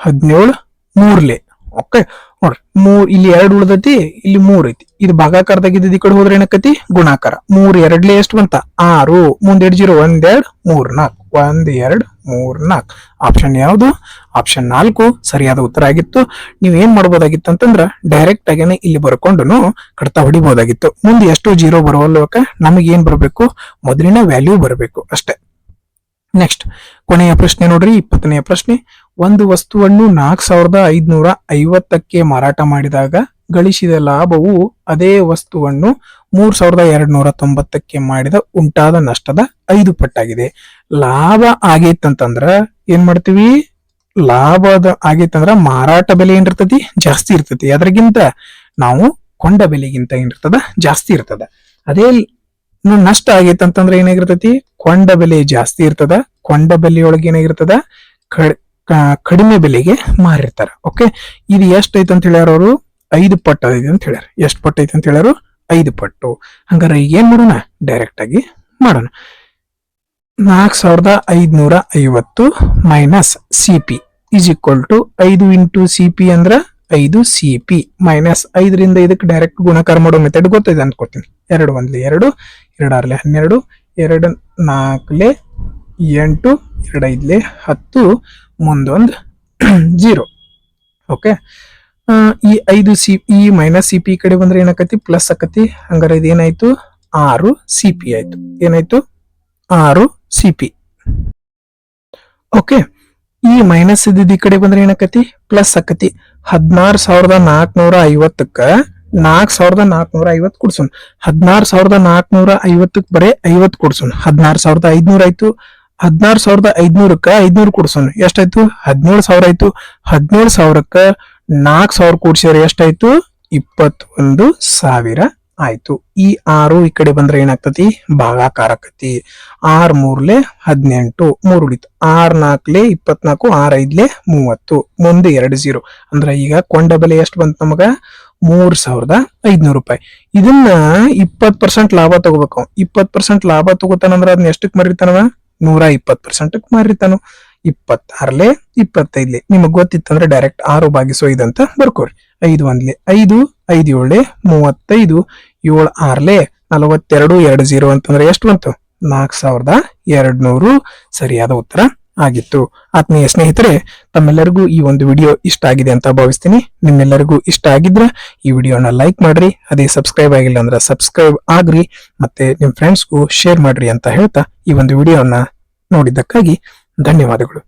17, 3 ಓಕೆ ನೋಡ್ರಿ, 3 ಇಲ್ಲಿ 2 ಉಳ್ದೈತಿ, ಇಲ್ಲಿ 3 ಐತಿ. ಇದು ಭಾಗಾಕಾರದಾಗ ಇದ್ದ ಈ ಕಡೆ ಹೋದ್ರೆ ಏನಕ್ಕತಿ ಗುಣಾಕಾರ. 3 2 ಎಷ್ಟು ಬಂತ 6. ಮುಂದೆ 0 1 2 3 4, 1 2 3 4. ಆಪ್ಷನ್ ಯಾವುದು? ಆಪ್ಷನ್ 4 ಸರಿಯಾದ ಉತ್ತರ ಆಗಿತ್ತು. ನೀವ್ ಏನ್ ಮಾಡ್ಬೋದಾಗಿತ್ತು ಅಂತಂದ್ರ ಡೈರೆಕ್ಟ್ ಆಗೇನೆ ಇಲ್ಲಿ ಬರ್ಕೊಂಡು ಕಡ್ತಾ ಹೊಡಿಬಹುದಾಗಿತ್ತು. ಮುಂದೆ ಎಷ್ಟು 0 ಬರೋಲ್ವಕ, ನಮಗೆ ಏನ್ ಬರ್ಬೇಕು, ಮೊದಲಿನ ವ್ಯಾಲ್ಯೂ ಬರಬೇಕು ಅಷ್ಟೇ. ನೆಕ್ಸ್ಟ್ ಕೊನೆಯ ಪ್ರಶ್ನೆ ನೋಡ್ರಿ, 20ನೇ ಪ್ರಶ್ನೆ. ಒಂದು ವಸ್ತುವನ್ನು 4550ಕ್ಕೆ ಮಾರಾಟ ಮಾಡಿದಾಗ ಗಳಿಸಿದ ಲಾಭವು ಅದೇ ವಸ್ತುವನ್ನು 3290ಕ್ಕೆ ಮಾಡಿದ ಉಂಟಾದ ನಷ್ಟದ 5 ಪಟ್ಟಾಗಿದೆ. ಲಾಭ ಆಗೈತಂತಂದ್ರ ಏನ್ ಮಾಡ್ತೀವಿ, ಲಾಭದ ಆಗೈತಂದ್ರ ಮಾರಾಟ ಬೆಲೆ ಏನಿರ್ತತಿ ಜಾಸ್ತಿ ಇರ್ತತಿ. ಅದ್ರಗಿಂತ ನಾವು ಕೊಂಡ ಬೆಲೆಗಿಂತ ಏನಿರ್ತದ ಜಾಸ್ತಿ ಇರ್ತದ. ಅದೇ ನಷ್ಟ ಆಗೈತಂತಂದ್ರ ಏನಾಗಿರ್ತತಿ, ಕೊಂಡ ಬೆಲೆ ಜಾಸ್ತಿ ಇರ್ತದ. ಕೊಂಡ ಬೆಲೆಯೊಳಗೆ ಏನಾಗಿರ್ತದ ಕಡಿಮೆ ಬೆಲೆಗೆ ಮಾರಿರ್ತಾರ. ಓಕೆ, ಇದು ಎಷ್ಟ್ ಐತೆ ಅಂತ ಹೇಳ್ಯಾರ ಅವರು, 5 ಪಟ್ಟು ಐತೆ ಅಂತ ಹೇಳ್ಯಾರ. ಎಷ್ಟ್ ಪಟ್ಟು ಐತೆ ಅಂತ ಹೇಳ್ಯಾರು, 5 ಪಟ್ಟು. ಹಂಗಾರೆ ಏನ್ ಮಾಡೋಣ, ಡೈರೆಕ್ಟ್ ಆಗಿ ಮಾಡೋಣ. 4550 minus CP is equal to 5 into CP ಅಂದ್ರ 5 ಸಿಪಿ ಮೈನಸ್ 5ರಿಂದ ಇದಕ್ಕೆ ಡೈರೆಕ್ಟ್ ಗುಣಾಕಾರ ಮಾಡೋ ಮೆಥಡ್ ಗೊತ್ತಿದೆ ಅನ್ಕೋತೀನಿ. 2 1 2, 2 6 12, 2 4 8, 2 5 10, ಮುಂದೊಂದು 0. ಓಕೆ, ಈ 5 ಸಿಪಿ ಮೈನಸ್ ಸಿಪಿ ಕಡೆ ಬಂದ್ರೆ ಏನಾಕತಿ ಪ್ಲಸ್ ಆಕತಿ. ಹಂಗಾರೆ ಇದೇನಾಯ್ತು 6 ಸಿಪಿ ಆಯ್ತು. ಏನಾಯ್ತು 6 ಸಿಪಿ. ಓಕೆ, ಈ ಮೈನಸ್ ಇದ್ದಿದ್ದ ಈ ಕಡೆ ಬಂದ್ರೆ ಏನಾಕತಿ ಪ್ಲಸ್ ಆಕತಿ. 16,450ಕ್ಕ 4,450 ಕೊಡ್ಸೋಣ. 16,450ಕ್ಕೆ ಬರೀ 50 ಕೊಡ್ಸೋಣ. 16,500 ಆಯ್ತು. 16,500ಕ್ಕ 500 ಕೊಡ್ಸೋಣ. ಎಷ್ಟಾಯ್ತು 17,000 ಆಯ್ತು. 17,000ಕ್ಕ 4,000 ಕೂಡ್ಸಿದ್ರೆ ಎಷ್ಟಾಯ್ತು 21,000 ಆಯ್ತು. ಈ 6 ಈ ಕಡೆ ಬಂದ್ರೆ ಏನಾಗ್ತತಿ ಭಾಗಾಕಾರ ಆಕತಿ. 6 3 18, 3 ಉಳಿತು. 6 4 24, 6 5 30, ಮುಂದೆ 2 0. ಅಂದ್ರೆ ಈಗ ಕೊಂಡ ಬೆಲೆ ಎಷ್ಟು ಬಂತು ನಮಗ 3,500 ರೂಪಾಯಿ. ಇದನ್ನ 20% ಲಾಭ ತಗೋಬೇಕು. 20% ಲಾಭ ತಗೋತಾನಂದ್ರ ಅದನ್ನ ಎಷ್ಟಕ್ ಮಾರಿರ್ತಾನವ 120% ಮಾರಿರ್ತಾನು. 26 25 ನಿಮಗ್ ಗೊತ್ತಿತ್ತಂದ್ರೆ ಡೈರೆಕ್ಟ್ 6/5 ಅಂತ ಬರ್ಕೋರಿ. 5 1 5, 5 7 35, 7 6 42, 2 0 ಅಂತಂದ್ರೆ ಎಷ್ಟು ಬಂತು 4,200 ಸರಿಯಾದ ಉತ್ತರ ಆಗಿತ್ತು. ಆತ್ಮೀಯ ಸ್ನೇಹಿತರೆ, ತಮ್ಮೆಲ್ಲರಿಗೂ ಈ ಒಂದು ವಿಡಿಯೋ ಇಷ್ಟ ಆಗಿದೆ ಅಂತ ಭಾವಿಸ್ತೀನಿ. ನಿಮ್ಮೆಲ್ಲರಿಗೂ ಇಷ್ಟ ಆಗಿದ್ರೆ ಈ ವಿಡಿಯೋನ ಲೈಕ್ ಮಾಡ್ರಿ. ಅದೇ ಸಬ್ಸ್ಕ್ರೈಬ್ ಆಗಿಲ್ಲ ಅಂದ್ರೆ ಸಬ್ಸ್ಕ್ರೈಬ್ ಆಗ್ರಿ, ಮತ್ತೆ ನಿಮ್ ಫ್ರೆಂಡ್ಸ್ಗೂ ಶೇರ್ ಮಾಡ್ರಿ ಅಂತ ಹೇಳ್ತಾ ಈ ಒಂದು ವಿಡಿಯೋನ ನೋಡಿದ್ದಕ್ಕಾಗಿ ಧನ್ಯವಾದಗಳು.